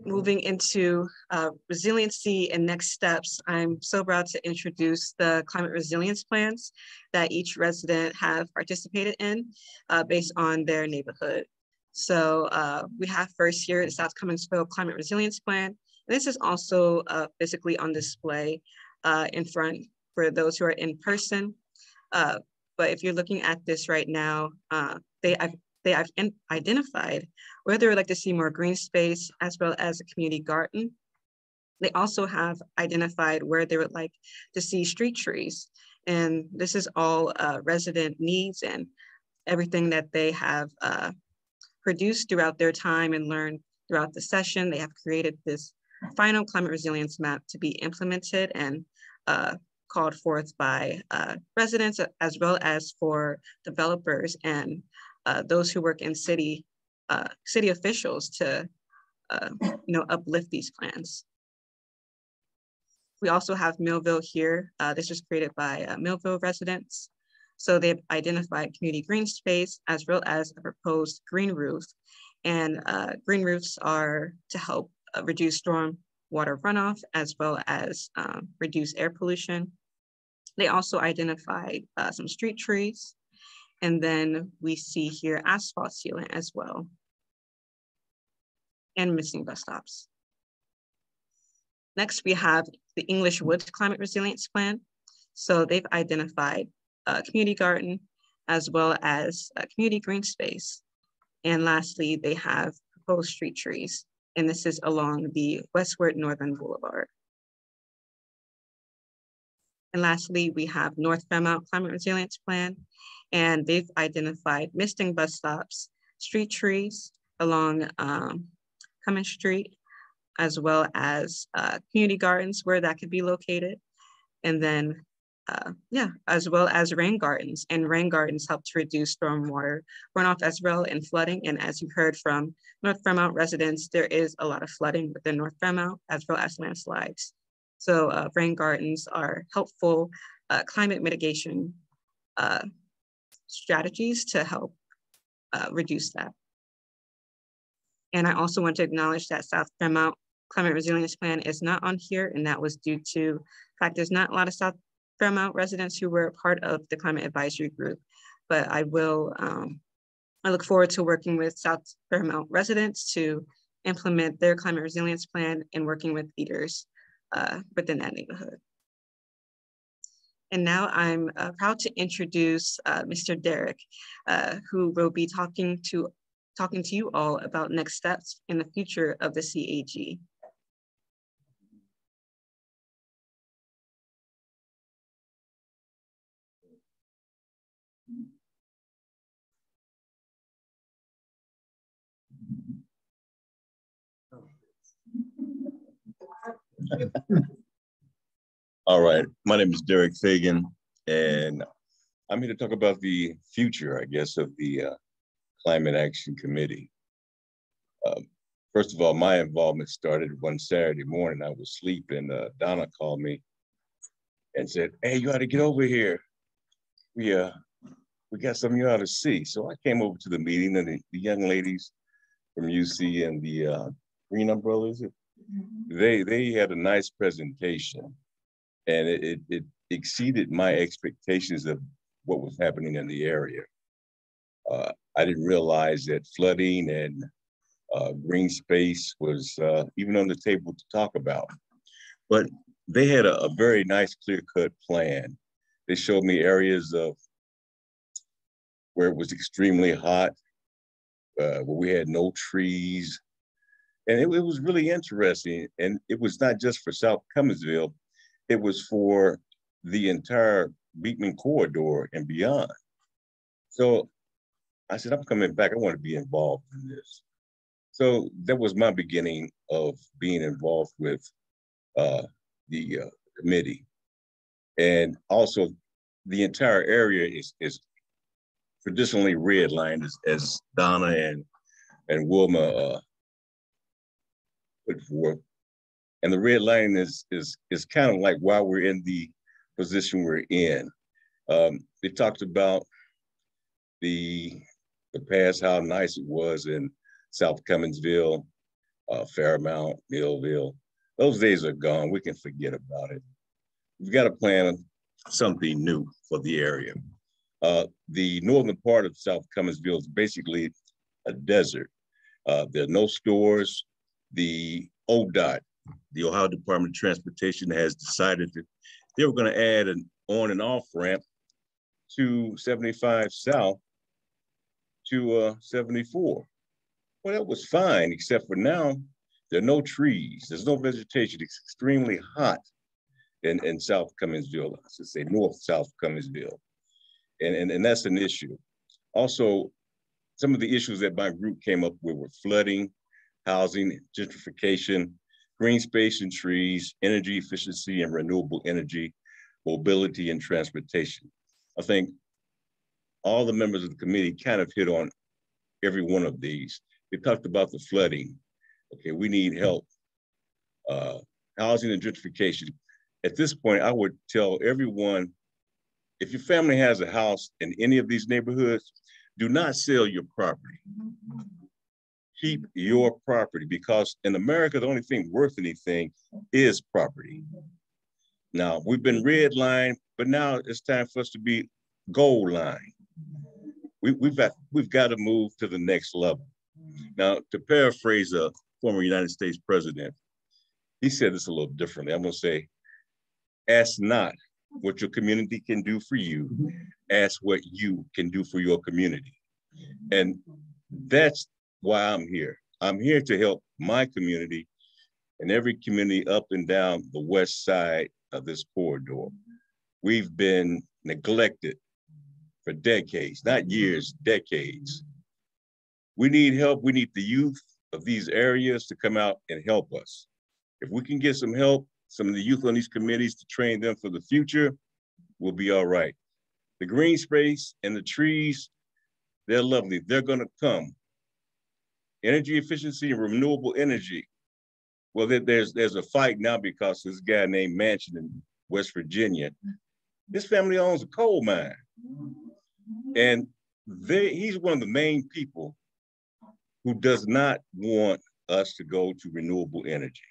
moving into resiliency and next steps, I'm so proud to introduce the climate resilience plans that each resident have participated in based on their neighborhood. So we have first here the South Cumminsville Climate Resilience Plan. And this is also physically on display in front for those who are in person. But if you're looking at this right now, they have identified where they would like to see more green space as well as a community garden. They also have identified where they would like to see street trees. And this is all resident needs and everything that they have produced throughout their time and learned throughout the session. They have created this final climate resilience map to be implemented and called forth by residents as well as for developers and those who work in city officials to uplift these plans. We also have Millville here. This was created by Millville residents. So they've identified community green space as well as a proposed green roof. And green roofs are to help reduce storm water runoff as well as reduce air pollution. They also identified some street trees. And then we see here asphalt sealant as well. And missing bus stops. Next, we have the English Woods Climate Resilience Plan. So they've identified a community garden as well as a community green space. And lastly, they have proposed street trees. And this is along the Westward Northern Boulevard. And lastly, we have North Fairmount Climate Resilience Plan. And they've identified misting bus stops, street trees along Cummins Street, as well as community gardens where that could be located. And then, as well as rain gardens. And rain gardens help to reduce stormwater runoff as well and flooding. And as you heard from North Fairmount residents, there is a lot of flooding within North Fairmount as well as landslides. So rain gardens are helpful climate mitigation strategies to help reduce that. And I also want to acknowledge that South Fairmount Climate Resilience Plan is not on here, and that was due to the fact there's not a lot of South Fairmount residents who were a part of the climate advisory group. But I will, I look forward to working with South Fairmount residents to implement their climate resilience plan and working with leaders within that neighborhood. And now I'm proud to introduce Mr. Derek, who will be talking to you all about next steps in the future of the CAG. All right, my name is Derek Fagan, and I'm here to talk about the future, I guess, of the Climate Action Committee. First of all, my involvement started one Saturday morning. I was sleeping. Donna called me and said, "Hey, you ought to get over here. We got something you ought to see." So I came over to the meeting, and the young ladies from UC and the Green Umbrellas, they had a nice presentation, and it exceeded my expectations of what was happening in the area. I didn't realize that flooding and green space was even on the table to talk about. But they had a very nice clear-cut plan. They showed me areas of where it was extremely hot, where we had no trees. And it was really interesting. And it was not just for South Cumminsville, it was for the entire Beekman Corridor and beyond. So I said, I'm coming back, I want to be involved in this. So that was my beginning of being involved with the committee. And also the entire area is traditionally redlined as Donna and Wilma put forth. And the red line is kind of like why we're in the position we're in. They talked about the past, how nice it was in South Cumminsville, Fairmount, Millville. Those days are gone. We can forget about it. We've got to plan something new for the area. The northern part of South Cumminsville is basically a desert. There are no stores. The ODOT, the Ohio Department of Transportation, has decided that they were going to add an on and off ramp to 75 South to 74. Well, that was fine, except for now, there are no trees. There's no vegetation. It's extremely hot in South Cumminsville. I should say North-South Cumminsville. And that's an issue. Also, some of the issues that my group came up with were flooding, housing, gentrification, green space and trees, energy efficiency and renewable energy, mobility and transportation. I think all the members of the committee kind of hit on every one of these. They talked about the flooding. Okay, we need help. Housing and gentrification. At this point, I would tell everyone, if your family has a house in any of these neighborhoods, do not sell your property. Keep your property, because in America, the only thing worth anything is property. Now, we've been red line, but now it's time for us to be gold line. We've got to move to the next level. Now, to paraphrase a former United States president, he said this a little differently. I'm going to say, ask not what your community can do for you, ask what you can do for your community. And that's why I'm here. I'm here to help my community and every community up and down the west side of this corridor. We've been neglected for decades, not years, decades. We need help. We need the youth of these areas to come out and help us. If we can get some help, some of the youth on these committees to train them for the future, we'll be all right. The green space and the trees, they're lovely. They're gonna come. Energy efficiency and renewable energy. Well, there's a fight now because this guy named Manchin in West Virginia, his family owns a coal mine. And he's one of the main people who does not want us to go to renewable energy.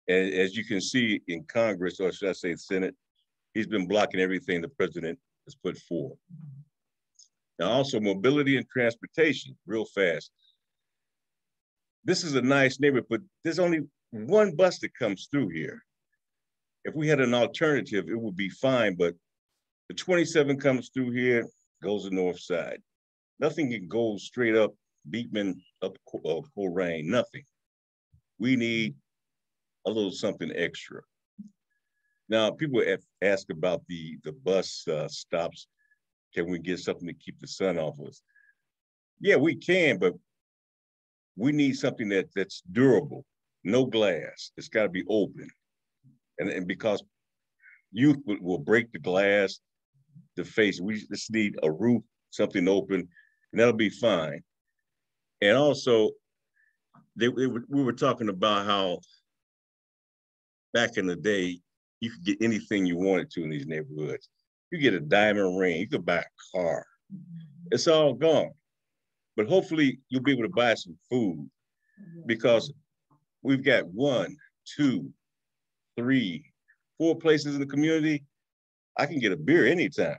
And as you can see in Congress, or should I say Senate, he's been blocking everything the president has put forward. Now also mobility and transportation, real fast. This is a nice neighborhood, but there's only one bus that comes through here. If we had an alternative, it would be fine, but the 27 comes through here, goes the north side. Nothing can go straight up Beekman, up Kroner, nothing. We need a little something extra. Now, people ask about the bus stops. Can we get something to keep the sun off us? Yeah, we can, but we need something that's durable, no glass. It's got to be open. And because youth will break the glass, the face, we just need a roof, something open, and that'll be fine. And also, we were talking about how back in the day, you could get anything you wanted to in these neighborhoods. You get a diamond ring, you could buy a car. It's all gone. But hopefully you'll be able to buy some food, because we've got 1, 2, 3, 4 places in the community. I can get a beer anytime.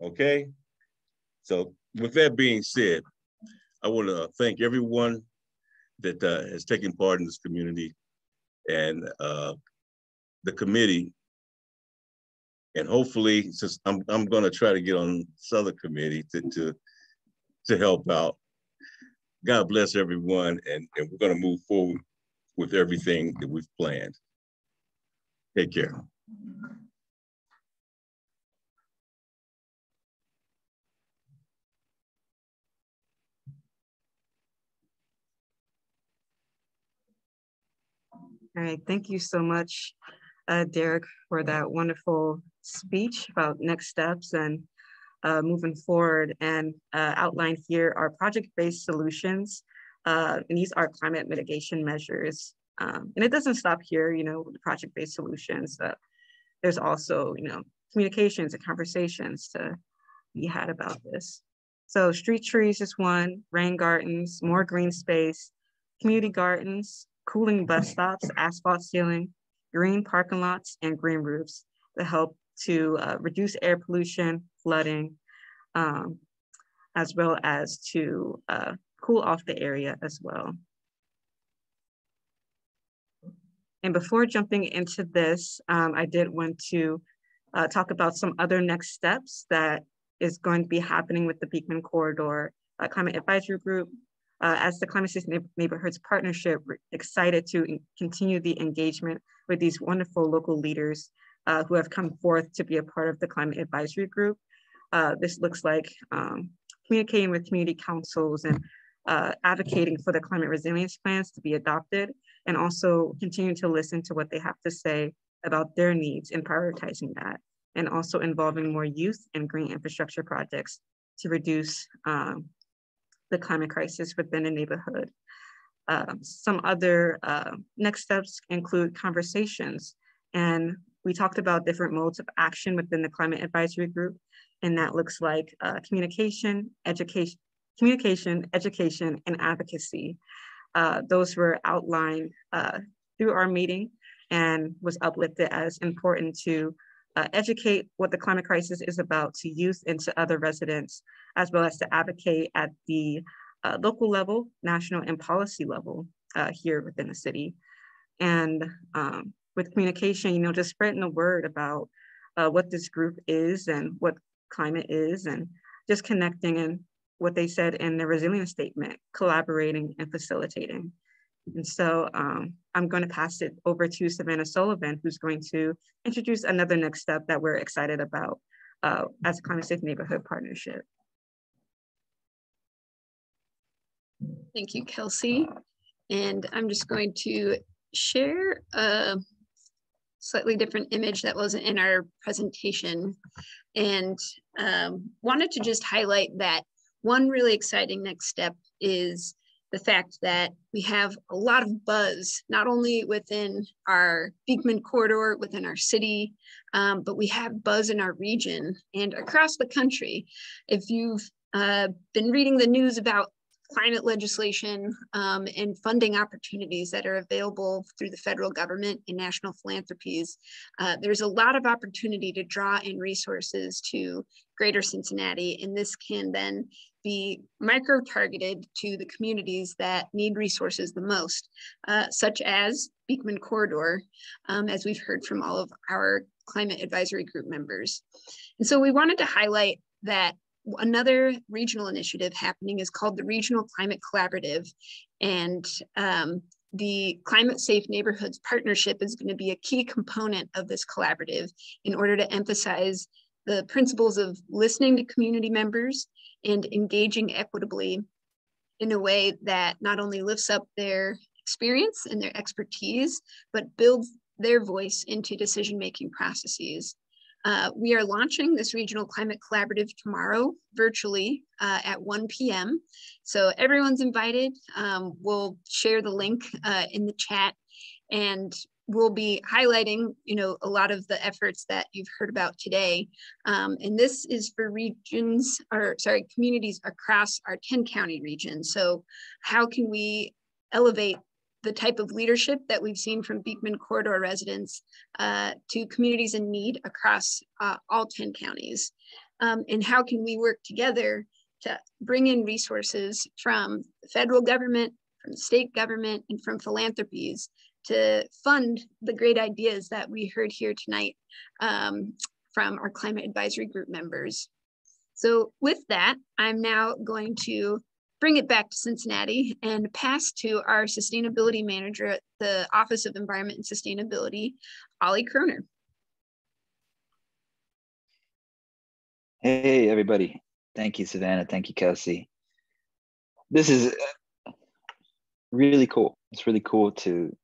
Okay? So with that being said, I want to thank everyone that has taken part in this community and the committee. And hopefully, since I'm going to try to get on this other committee to help out. God bless everyone, and we're going to move forward with everything that we've planned. Take care. All right, thank you so much, Derek, for that wonderful speech about next steps and moving forward. And outlined here are project-based solutions. And these are climate mitigation measures. And it doesn't stop here, with the project-based solutions. There's also, communications and conversations to be had about this. So street trees is one, rain gardens, more green space, community gardens, cooling bus stops, asphalt ceiling, green parking lots, and green roofs to help to reduce air pollution, flooding, as well as to cool off the area as well. And before jumping into this, I did want to talk about some other next steps that is going to be happening with the Beekman Corridor Climate Advisory Group. As the Climate Safe Neighborhoods Partnership, we're excited to continue the engagement with these wonderful local leaders who have come forth to be a part of the Climate Advisory Group. This looks like communicating with community councils and advocating for the climate resilience plans to be adopted, and also continuing to listen to what they have to say about their needs and prioritizing that, and also involving more youth and green infrastructure projects to reduce the climate crisis within a neighborhood. Some other next steps include conversations, and we talked about different modes of action within the Climate Advisory Group, and that looks like communication, education, and advocacy. Those were outlined through our meeting and was uplifted as important to educate what the climate crisis is about to youth and to other residents, as well as to advocate at the local level, national, and policy level here within the city. And with communication, you know, just spreading the word about what this group is and what climate is, and just connecting and what they said in the resilience statement, collaborating and facilitating. And so I'm going to pass it over to Savannah Sullivan, who's going to introduce another next step that we're excited about as a Climate Safe Neighborhood Partnership. Thank you, Kelsey. And I'm just going to share a slightly different image that wasn't in our presentation, and wanted to just highlight that one really exciting next step is the fact that we have a lot of buzz, not only within our Beekman Corridor, within our city, but we have buzz in our region and across the country. If you've been reading the news about climate legislation and funding opportunities that are available through the federal government and national philanthropies, there's a lot of opportunity to draw in resources to greater Cincinnati, and this can then be micro-targeted to the communities that need resources the most, such as Beekman Corridor, as we've heard from all of our Climate Advisory Group members. And so we wanted to highlight that another regional initiative happening is called the Regional Climate Collaborative, and the Climate Safe Neighborhoods Partnership is going to be a key component of this collaborative in order to emphasize the principles of listening to community members and engaging equitably in a way that not only lifts up their experience and their expertise, but builds their voice into decision-making processes. We are launching this Regional Climate Collaborative tomorrow virtually at 1 p.m. So everyone's invited. We'll share the link in the chat, and we'll be highlighting, you know, a lot of the efforts that you've heard about today. And this is for communities across our 10-county region. So how can we elevate the type of leadership that we've seen from Beekman Corridor residents to communities in need across all 10 counties? And how can we work together to bring in resources from the federal government, from the state government, and from philanthropies to fund the great ideas that we heard here tonight from our Climate Advisory Group members. So with that, I'm now going to bring it back to Cincinnati and pass to our Sustainability Manager at the Office of Environment and Sustainability, Ollie Kroner. Hey, everybody. Thank you, Savannah. Thank you, Kelsey. This is really cool. It's really cool to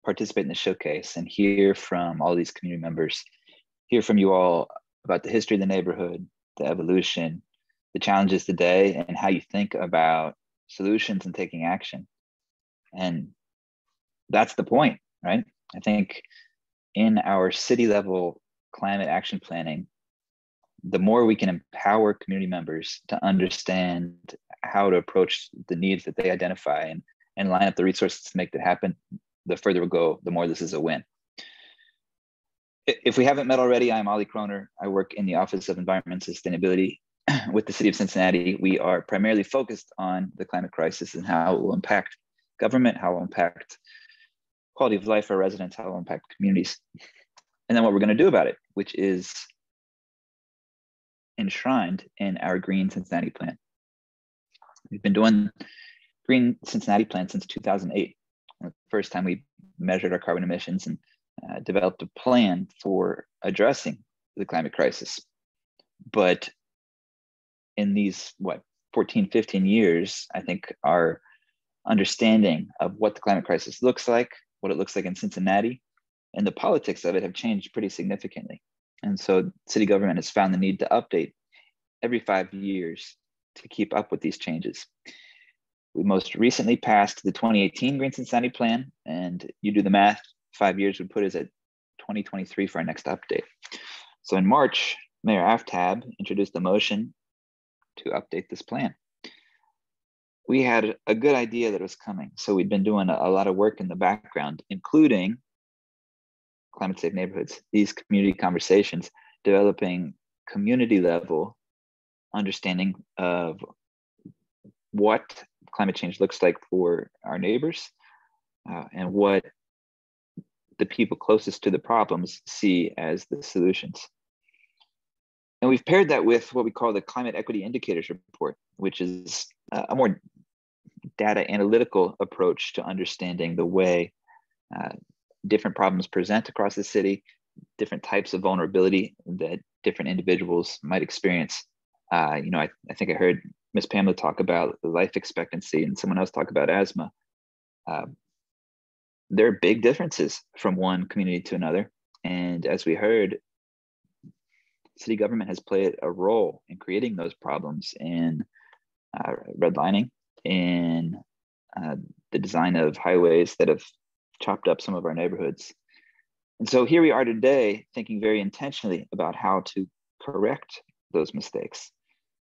participate in the showcase and hear from all these community members, hear from you all about the history of the neighborhood, the evolution, the challenges today, and how you think about solutions and taking action. And that's the point, right? I think in our city level climate action planning, the more we can empower community members to understand how to approach the needs that they identify and line up the resources to make that happen, the further we'll go, the more this is a win. If we haven't met already, I'm Ollie Kroner. I work in the Office of Environment and Sustainability with the city of Cincinnati, we are primarily focused on the climate crisis and how it will impact government, how it will impact quality of life for residents, how it will impact communities, and then what we're going to do about it, which is enshrined in our Green Cincinnati plan. We've been doing Green Cincinnati plan since 2008. The first time we measured our carbon emissions and developed a plan for addressing the climate crisis. But in these, 14, 15 years, I think our understanding of what the climate crisis looks like, what it looks like in Cincinnati, and the politics of it have changed pretty significantly. And so city government has found the need to update every 5 years to keep up with these changes. We most recently passed the 2018 Green Cincinnati plan, and you do the math, 5 years would put us at 2023 for our next update. So in March, Mayor Aftab introduced a motion to update this plan. We had a good idea that it was coming. So we'd been doing a lot of work in the background, including climate safe neighborhoods, these community conversations, developing community level understanding of what climate change looks like for our neighbors and what the people closest to the problems see as the solutions. And we've paired that with what we call the Climate Equity Indicators Report, which is a more data analytical approach to understanding the way different problems present across the city, different types of vulnerability that different individuals might experience. I think I heard Ms. Pamela talk about life expectancy and someone else talk about asthma. There are big differences from one community to another. And as we heard, city government has played a role in creating those problems in redlining, in the design of highways that have chopped up some of our neighborhoods. And so here we are today thinking very intentionally about how to correct those mistakes.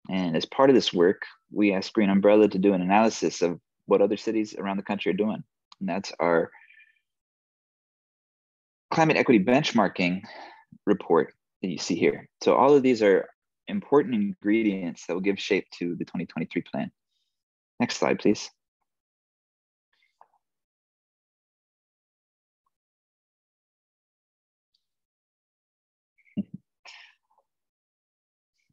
And as part of this work, we asked Green Umbrella to do an analysis of what other cities around the country are doing. And that's our climate equity benchmarking report that you see here. So all of these are important ingredients that will give shape to the 2023 plan. Next slide, please.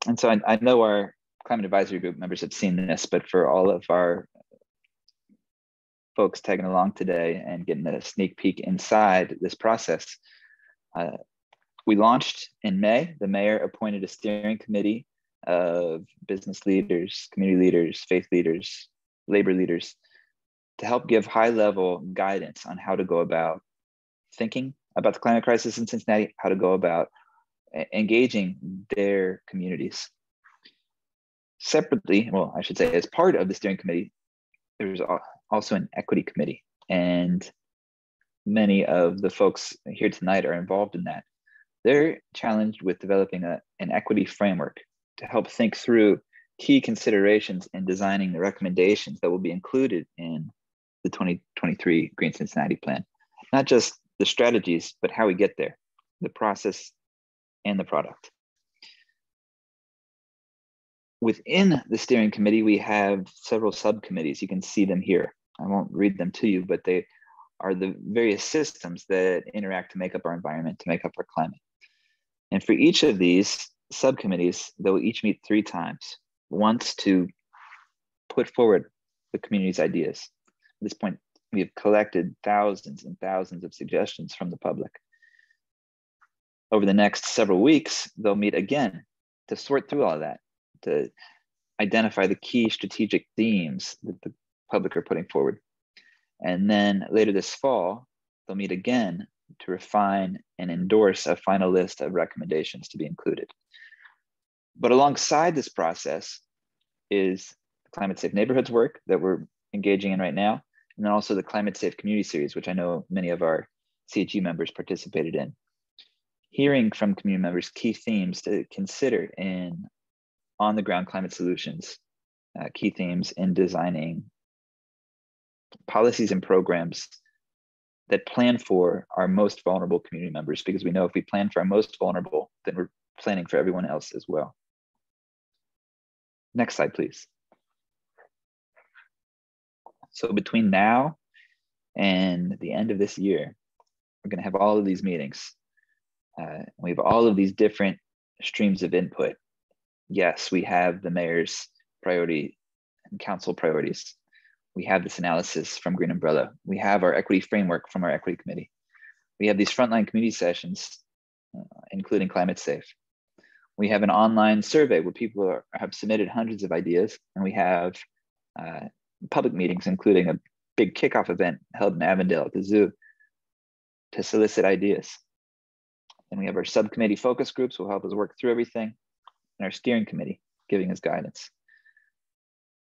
And so I know our climate advisory group members have seen this, but for all of our folks tagging along today and getting a sneak peek inside this process, we launched in May. The mayor appointed a steering committee of business leaders, community leaders, faith leaders, labor leaders to help give high-level guidance on how to go about thinking about the climate crisis in Cincinnati, how to go about engaging their communities. Separately, well, I should say as part of the steering committee, there's also an equity committee, and many of the folks here tonight are involved in that. They're challenged with developing an equity framework to help think through key considerations in designing the recommendations that will be included in the 2023 Green Cincinnati plan. Not just the strategies, but how we get there, the process and the product. Within the steering committee, we have several subcommittees. You can see them here. I won't read them to you, but they are the various systems that interact to make up our environment, to make up our climate. And for each of these subcommittees, they'll each meet 3 times. Once to put forward the community's ideas. At this point, we have collected thousands and thousands of suggestions from the public. Over the next several weeks, they'll meet again to sort through all of that, to identify the key strategic themes that the public are putting forward. And then later this fall, they'll meet again to refine and endorse a final list of recommendations to be included. But alongside this process is the Climate Safe Neighborhoods work that we're engaging in right now, and then also the Climate Safe Community Series, which I know many of our CHE members participated in. Hearing from community members key themes to consider in on-the-ground climate solutions, key themes in designing policies and programs that plan for our most vulnerable community members, because we know if we plan for our most vulnerable, then we're planning for everyone else as well. Next slide, please. So between now and the end of this year, we're going to have all of these meetings. We have all of these different streams of input. Yes, we have the mayor's priority and council priorities. We have this analysis from Green Umbrella. We have our equity framework from our equity committee. We have these frontline community sessions, including Climate Safe. We have an online survey where people have submitted hundreds of ideas, and we have public meetings, including a big kickoff event held in Avondale at the zoo to solicit ideas. And we have our subcommittee focus groups who will help us work through everything, and our steering committee giving us guidance.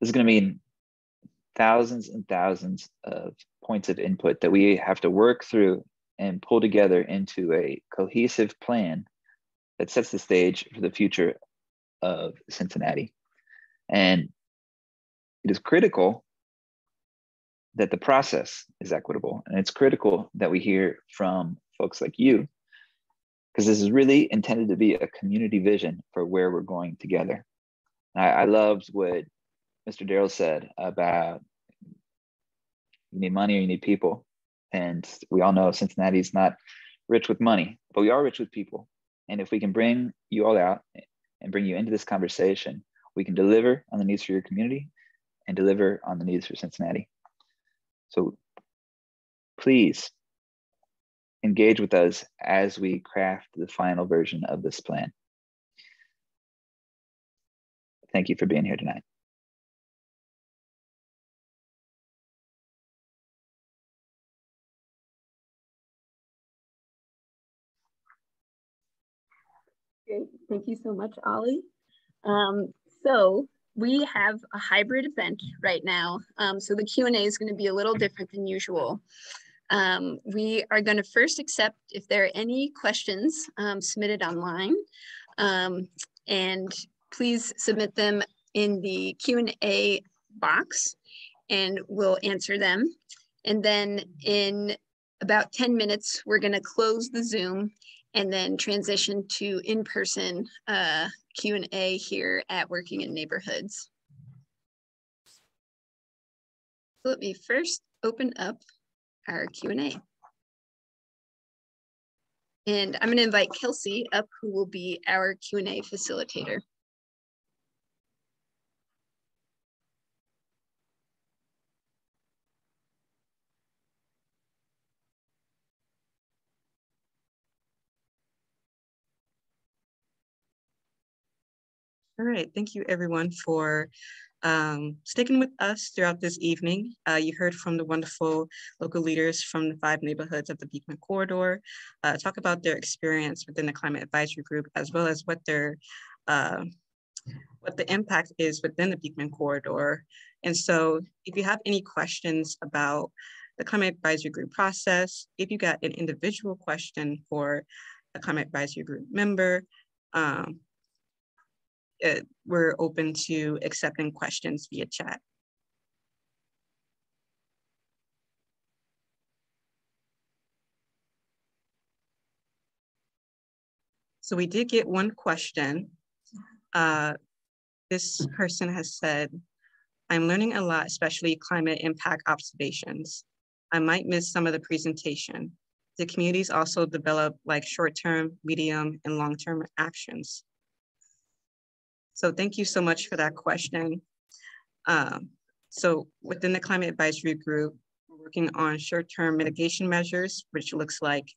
This is going to mean thousands and thousands of points of input that we have to work through and pull together into a cohesive plan that sets the stage for the future of Cincinnati. And it is critical that the process is equitable. And it's critical that we hear from folks like you, because this is really intended to be a community vision for where we're going together. I loved what Mr. Darrell said about you need money or you need people. And we all know Cincinnati is not rich with money, but we are rich with people. And if we can bring you all out and bring you into this conversation, we can deliver on the needs for your community and deliver on the needs for Cincinnati. So please engage with us as we craft the final version of this plan. Thank you for being here tonight. Great. Thank you so much, Ollie. So we have a hybrid event right now. So the Q&A is going to be a little different than usual. We are going to first accept if there are any questions submitted online. And please submit them in the Q&A box and we'll answer them. And then in about 10 minutes, we're going to close the Zoom and then transition to in-person Q&A here at Working in Neighborhoods. So let me first open up our Q&A. And I'm going to invite Kelsey up, who will be our Q&A facilitator. All right, thank you everyone for sticking with us throughout this evening. You heard from the wonderful local leaders from the 5 neighborhoods of the Beekman Corridor talk about their experience within the Climate Advisory Group, as well as what the impact is within the Beekman Corridor. And so if you have any questions about the Climate Advisory Group process, if you got an individual question for a Climate Advisory Group member, we're open to accepting questions via chat. So we did get one question. This person has said, I'm learning a lot, especially climate impact observations. I might miss some of the presentation. The communities also develop like short-term, medium, and long-term actions. So thank you so much for that question. So within the Climate Advisory Group, we're working on short-term mitigation measures, which looks like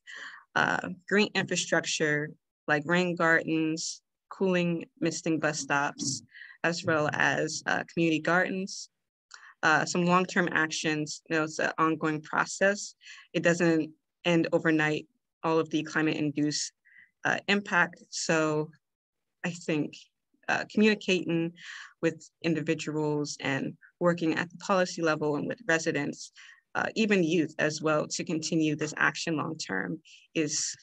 green infrastructure, like rain gardens, cooling, misting bus stops, as well as community gardens. Some long-term actions, it's an ongoing process. It doesn't end overnight, all of the climate-induced impact. So I think communicating with individuals and working at the policy level and with residents, even youth as well, to continue this action long-term is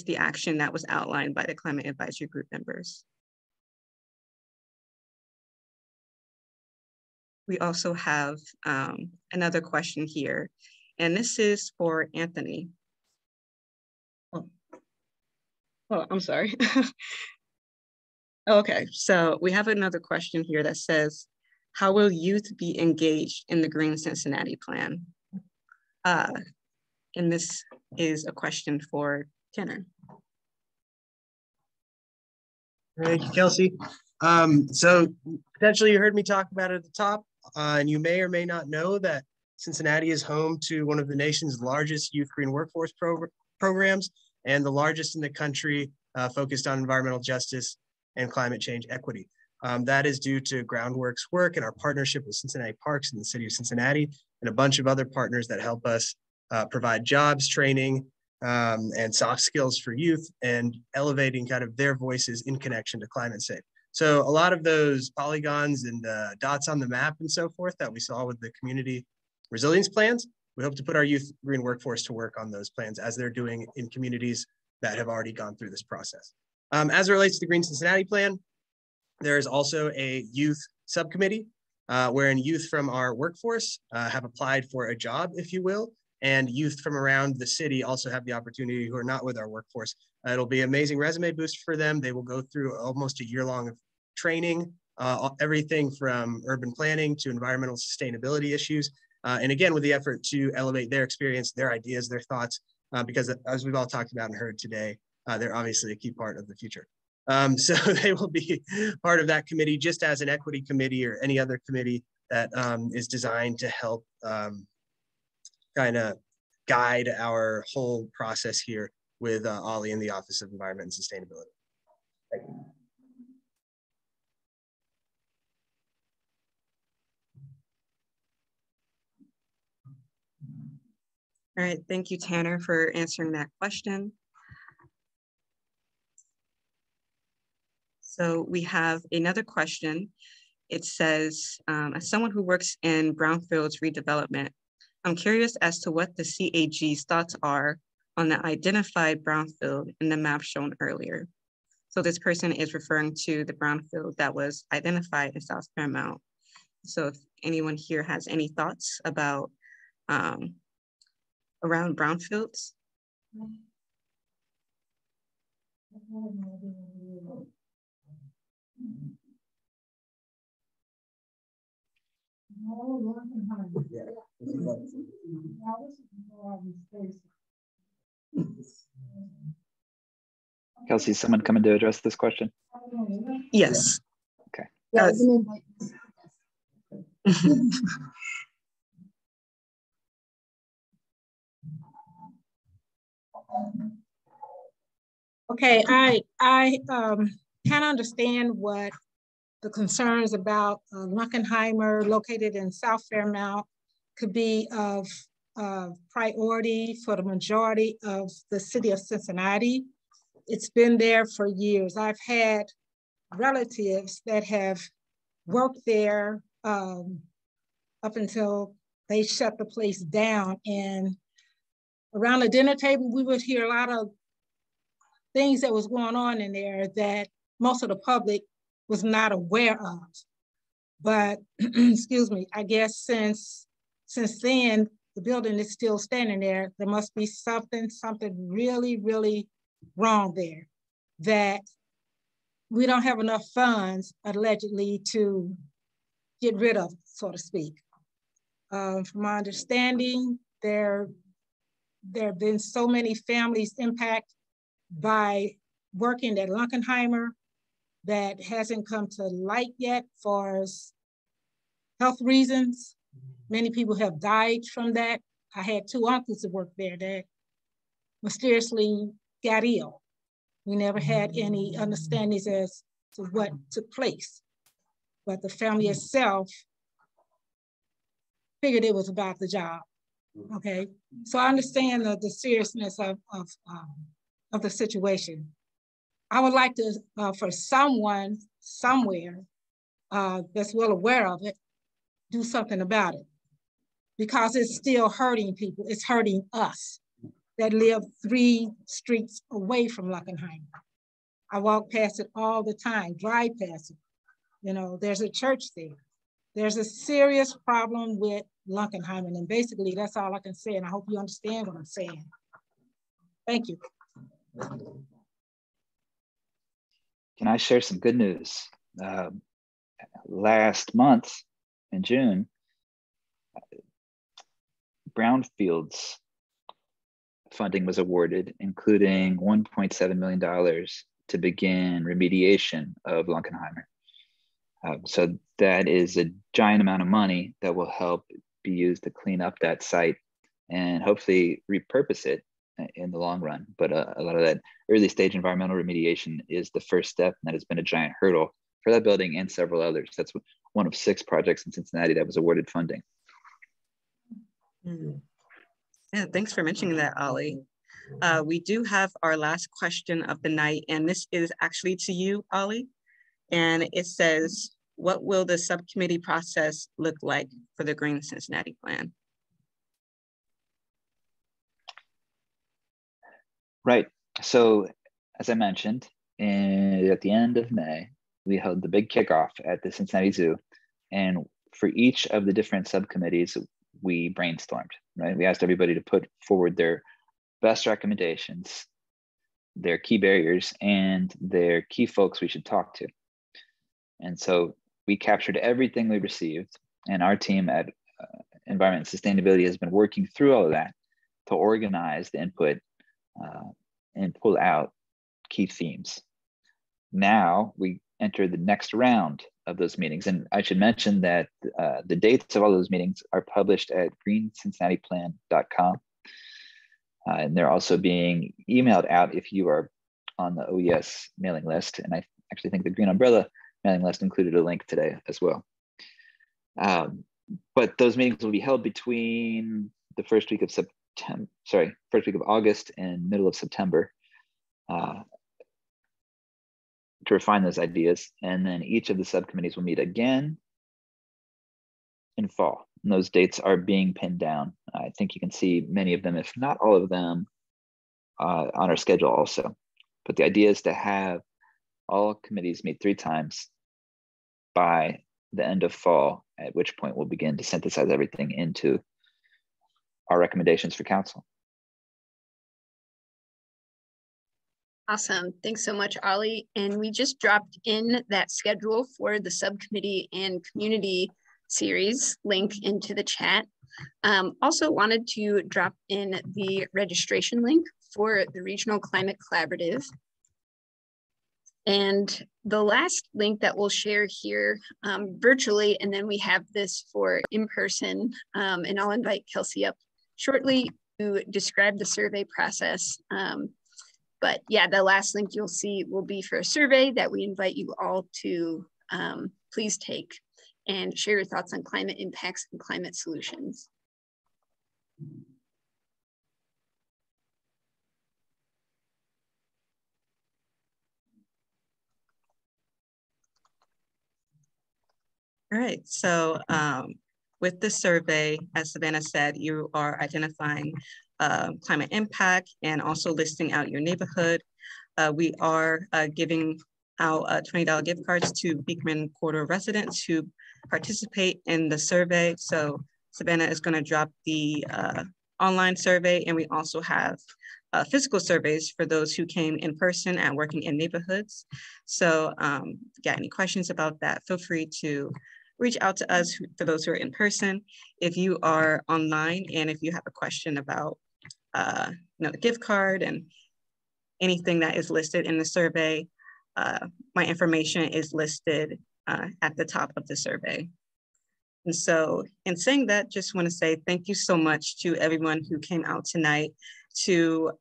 the action that was outlined by the Climate Advisory Group members. We also have another question here, and this is for Anthony. Oh, I'm sorry. Okay, so we have another question here that says, how will youth be engaged in the Green Cincinnati plan? And this is a question for Tanner. Thank you, Kelsey. So potentially you heard me talk about it at the top, and you may or may not know that Cincinnati is home to one of the nation's largest youth green workforce programs and the largest in the country focused on environmental justice and climate change equity. That is due to Groundwork's work and our partnership with Cincinnati Parks and the city of Cincinnati and a bunch of other partners that help us provide jobs, training, and soft skills for youth and elevating kind of their voices in connection to climate safe. So a lot of those polygons and dots on the map and so forth that we saw with the community resilience plans, we hope to put our youth green workforce to work on those plans as they're doing in communities that have already gone through this process. As it relates to the Green Cincinnati plan, there is also a youth subcommittee wherein youth from our workforce have applied for a job, if you will, and youth from around the city also have the opportunity who are not with our workforce. It'll be an amazing resume boost for them. They will go through almost a year-long of training, everything from urban planning to environmental sustainability issues. And again, with the effort to elevate their experience, their ideas, their thoughts, because as we've all talked about and heard today, they're obviously a key part of the future. So they will be part of that committee, just as an equity committee or any other committee that is designed to help kind of guide our whole process here with Ollie in the Office of Environment and Sustainability. Thank you. All right, thank you, Tanner, for answering that question. So we have another question. It says, as someone who works in brownfields redevelopment, I'm curious as to what the CAG's thoughts are on the identified brownfield in the map shown earlier. So this person is referring to the brownfield that was identified in South Fairmount. So if anyone here has any thoughts about around brownfields. Kelsey, is someone coming to address this question? Yes. Okay. Okay, I can understand what the concerns about Luckenheimer located in South Fairmount could be of priority for the majority of the city of Cincinnati. It's been there for years. I've had relatives that have worked there up until they shut the place down. And around the dinner table, we would hear a lot of things that was going on in there that most of the public was not aware of. But, excuse me, I guess since then, the building is still standing there. There must be something really, really wrong there, that we don't have enough funds, allegedly, to get rid of, so to speak. From my understanding, there have been so many families impacted by working at Luckenheimer that hasn't come to light yet for health reasons. Many people have died from that. I had 2 uncles that worked there that mysteriously got ill. We never had any understandings as to what took place, but the family itself figured it was about the job, okay? So I understand the seriousness of the situation. I would like to, for someone somewhere that's well aware of it, do something about it, because it's still hurting people. It's hurting us that live 3 streets away from Luckenheimer. I walk past it all the time, drive past it. You know, there's a church there. There's a serious problem with Luckenheimer, and basically that's all I can say, and I hope you understand what I'm saying. Thank you. can I share some good news? Last month in June, brownfields funding was awarded, including $1.7 million to begin remediation of Lunkenheimer. So that is a giant amount of money that will help be used to clean up that site and hopefully repurpose it in the long run. But a lot of that early stage environmental remediation is the first step, and that has been a giant hurdle for that building and several others. That's one of 6 projects in Cincinnati that was awarded funding. Yeah, thanks for mentioning that, Ollie. We do have our last question of the night, and this is actually to you, Ollie. And it says, what will the subcommittee process look like for the Green Cincinnati Plan? Right. So as I mentioned, at the end of May, we held the big kickoff at the Cincinnati Zoo. And for each of the different subcommittees, we brainstormed, right? We asked everybody to put forward their best recommendations, their key barriers, and their key folks we should talk to. And so we captured everything we received, and our team at Environment and Sustainability has been working through all of that to organize the input and pull out key themes. Now we enter the next round of those meetings. And I should mention that the dates of all those meetings are published at greencincinnatiplan.com. And they're also being emailed out if you are on the OES mailing list. And I actually think the Green Umbrella mailing list included a link today as well. But those meetings will be held between the first week of August and middle of September to refine those ideas. And then each of the subcommittees will meet again in fall. And those dates are being pinned down. I think you can see many of them, if not all of them, on our schedule also. But the idea is to have all committees meet 3 times by the end of fall, at which point we'll begin to synthesize everything into our recommendations for council. Awesome. Thanks so much, Ollie. And we just dropped in that schedule for the subcommittee and community series link into the chat. Also wanted to drop in the registration link for the Regional Climate Collaborative. And the last link that we'll share here virtually, and then we have this for in person, and I'll invite Kelsey up shortly to describe the survey process. But yeah, the last link you'll see will be for a survey that we invite you all to please take and share your thoughts on climate impacts and climate solutions. All right, so with this survey, as Savannah said, you are identifying climate impact and also listing out your neighborhood. We are giving out $20 gift cards to Beekman Corridor residents who participate in the survey. So Savannah is going to drop the online survey, and we also have physical surveys for those who came in person and working in neighborhoods. So if you got any questions about that, feel free to reach out to us for those who are in person. If you are online and if you have a question about the gift card and anything that is listed in the survey, my information is listed at the top of the survey. And so in saying that, just want to say thank you so much to everyone who came out tonight to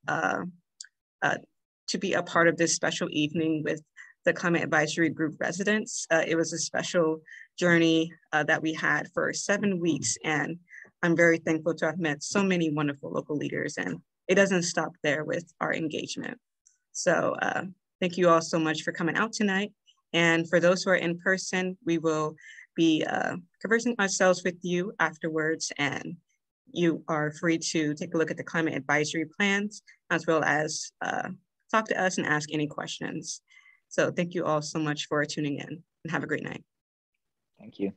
be a part of this special evening with the Climate Advisory Group residents. It was a special journey that we had for 7 weeks, and I'm very thankful to have met so many wonderful local leaders, and it doesn't stop there with our engagement. So thank you all so much for coming out tonight. And for those who are in person, we will be conversing ourselves with you afterwards, and you are free to take a look at the climate advisory plans, as well as talk to us and ask any questions. So thank you all so much for tuning in, and have a great night. Thank you.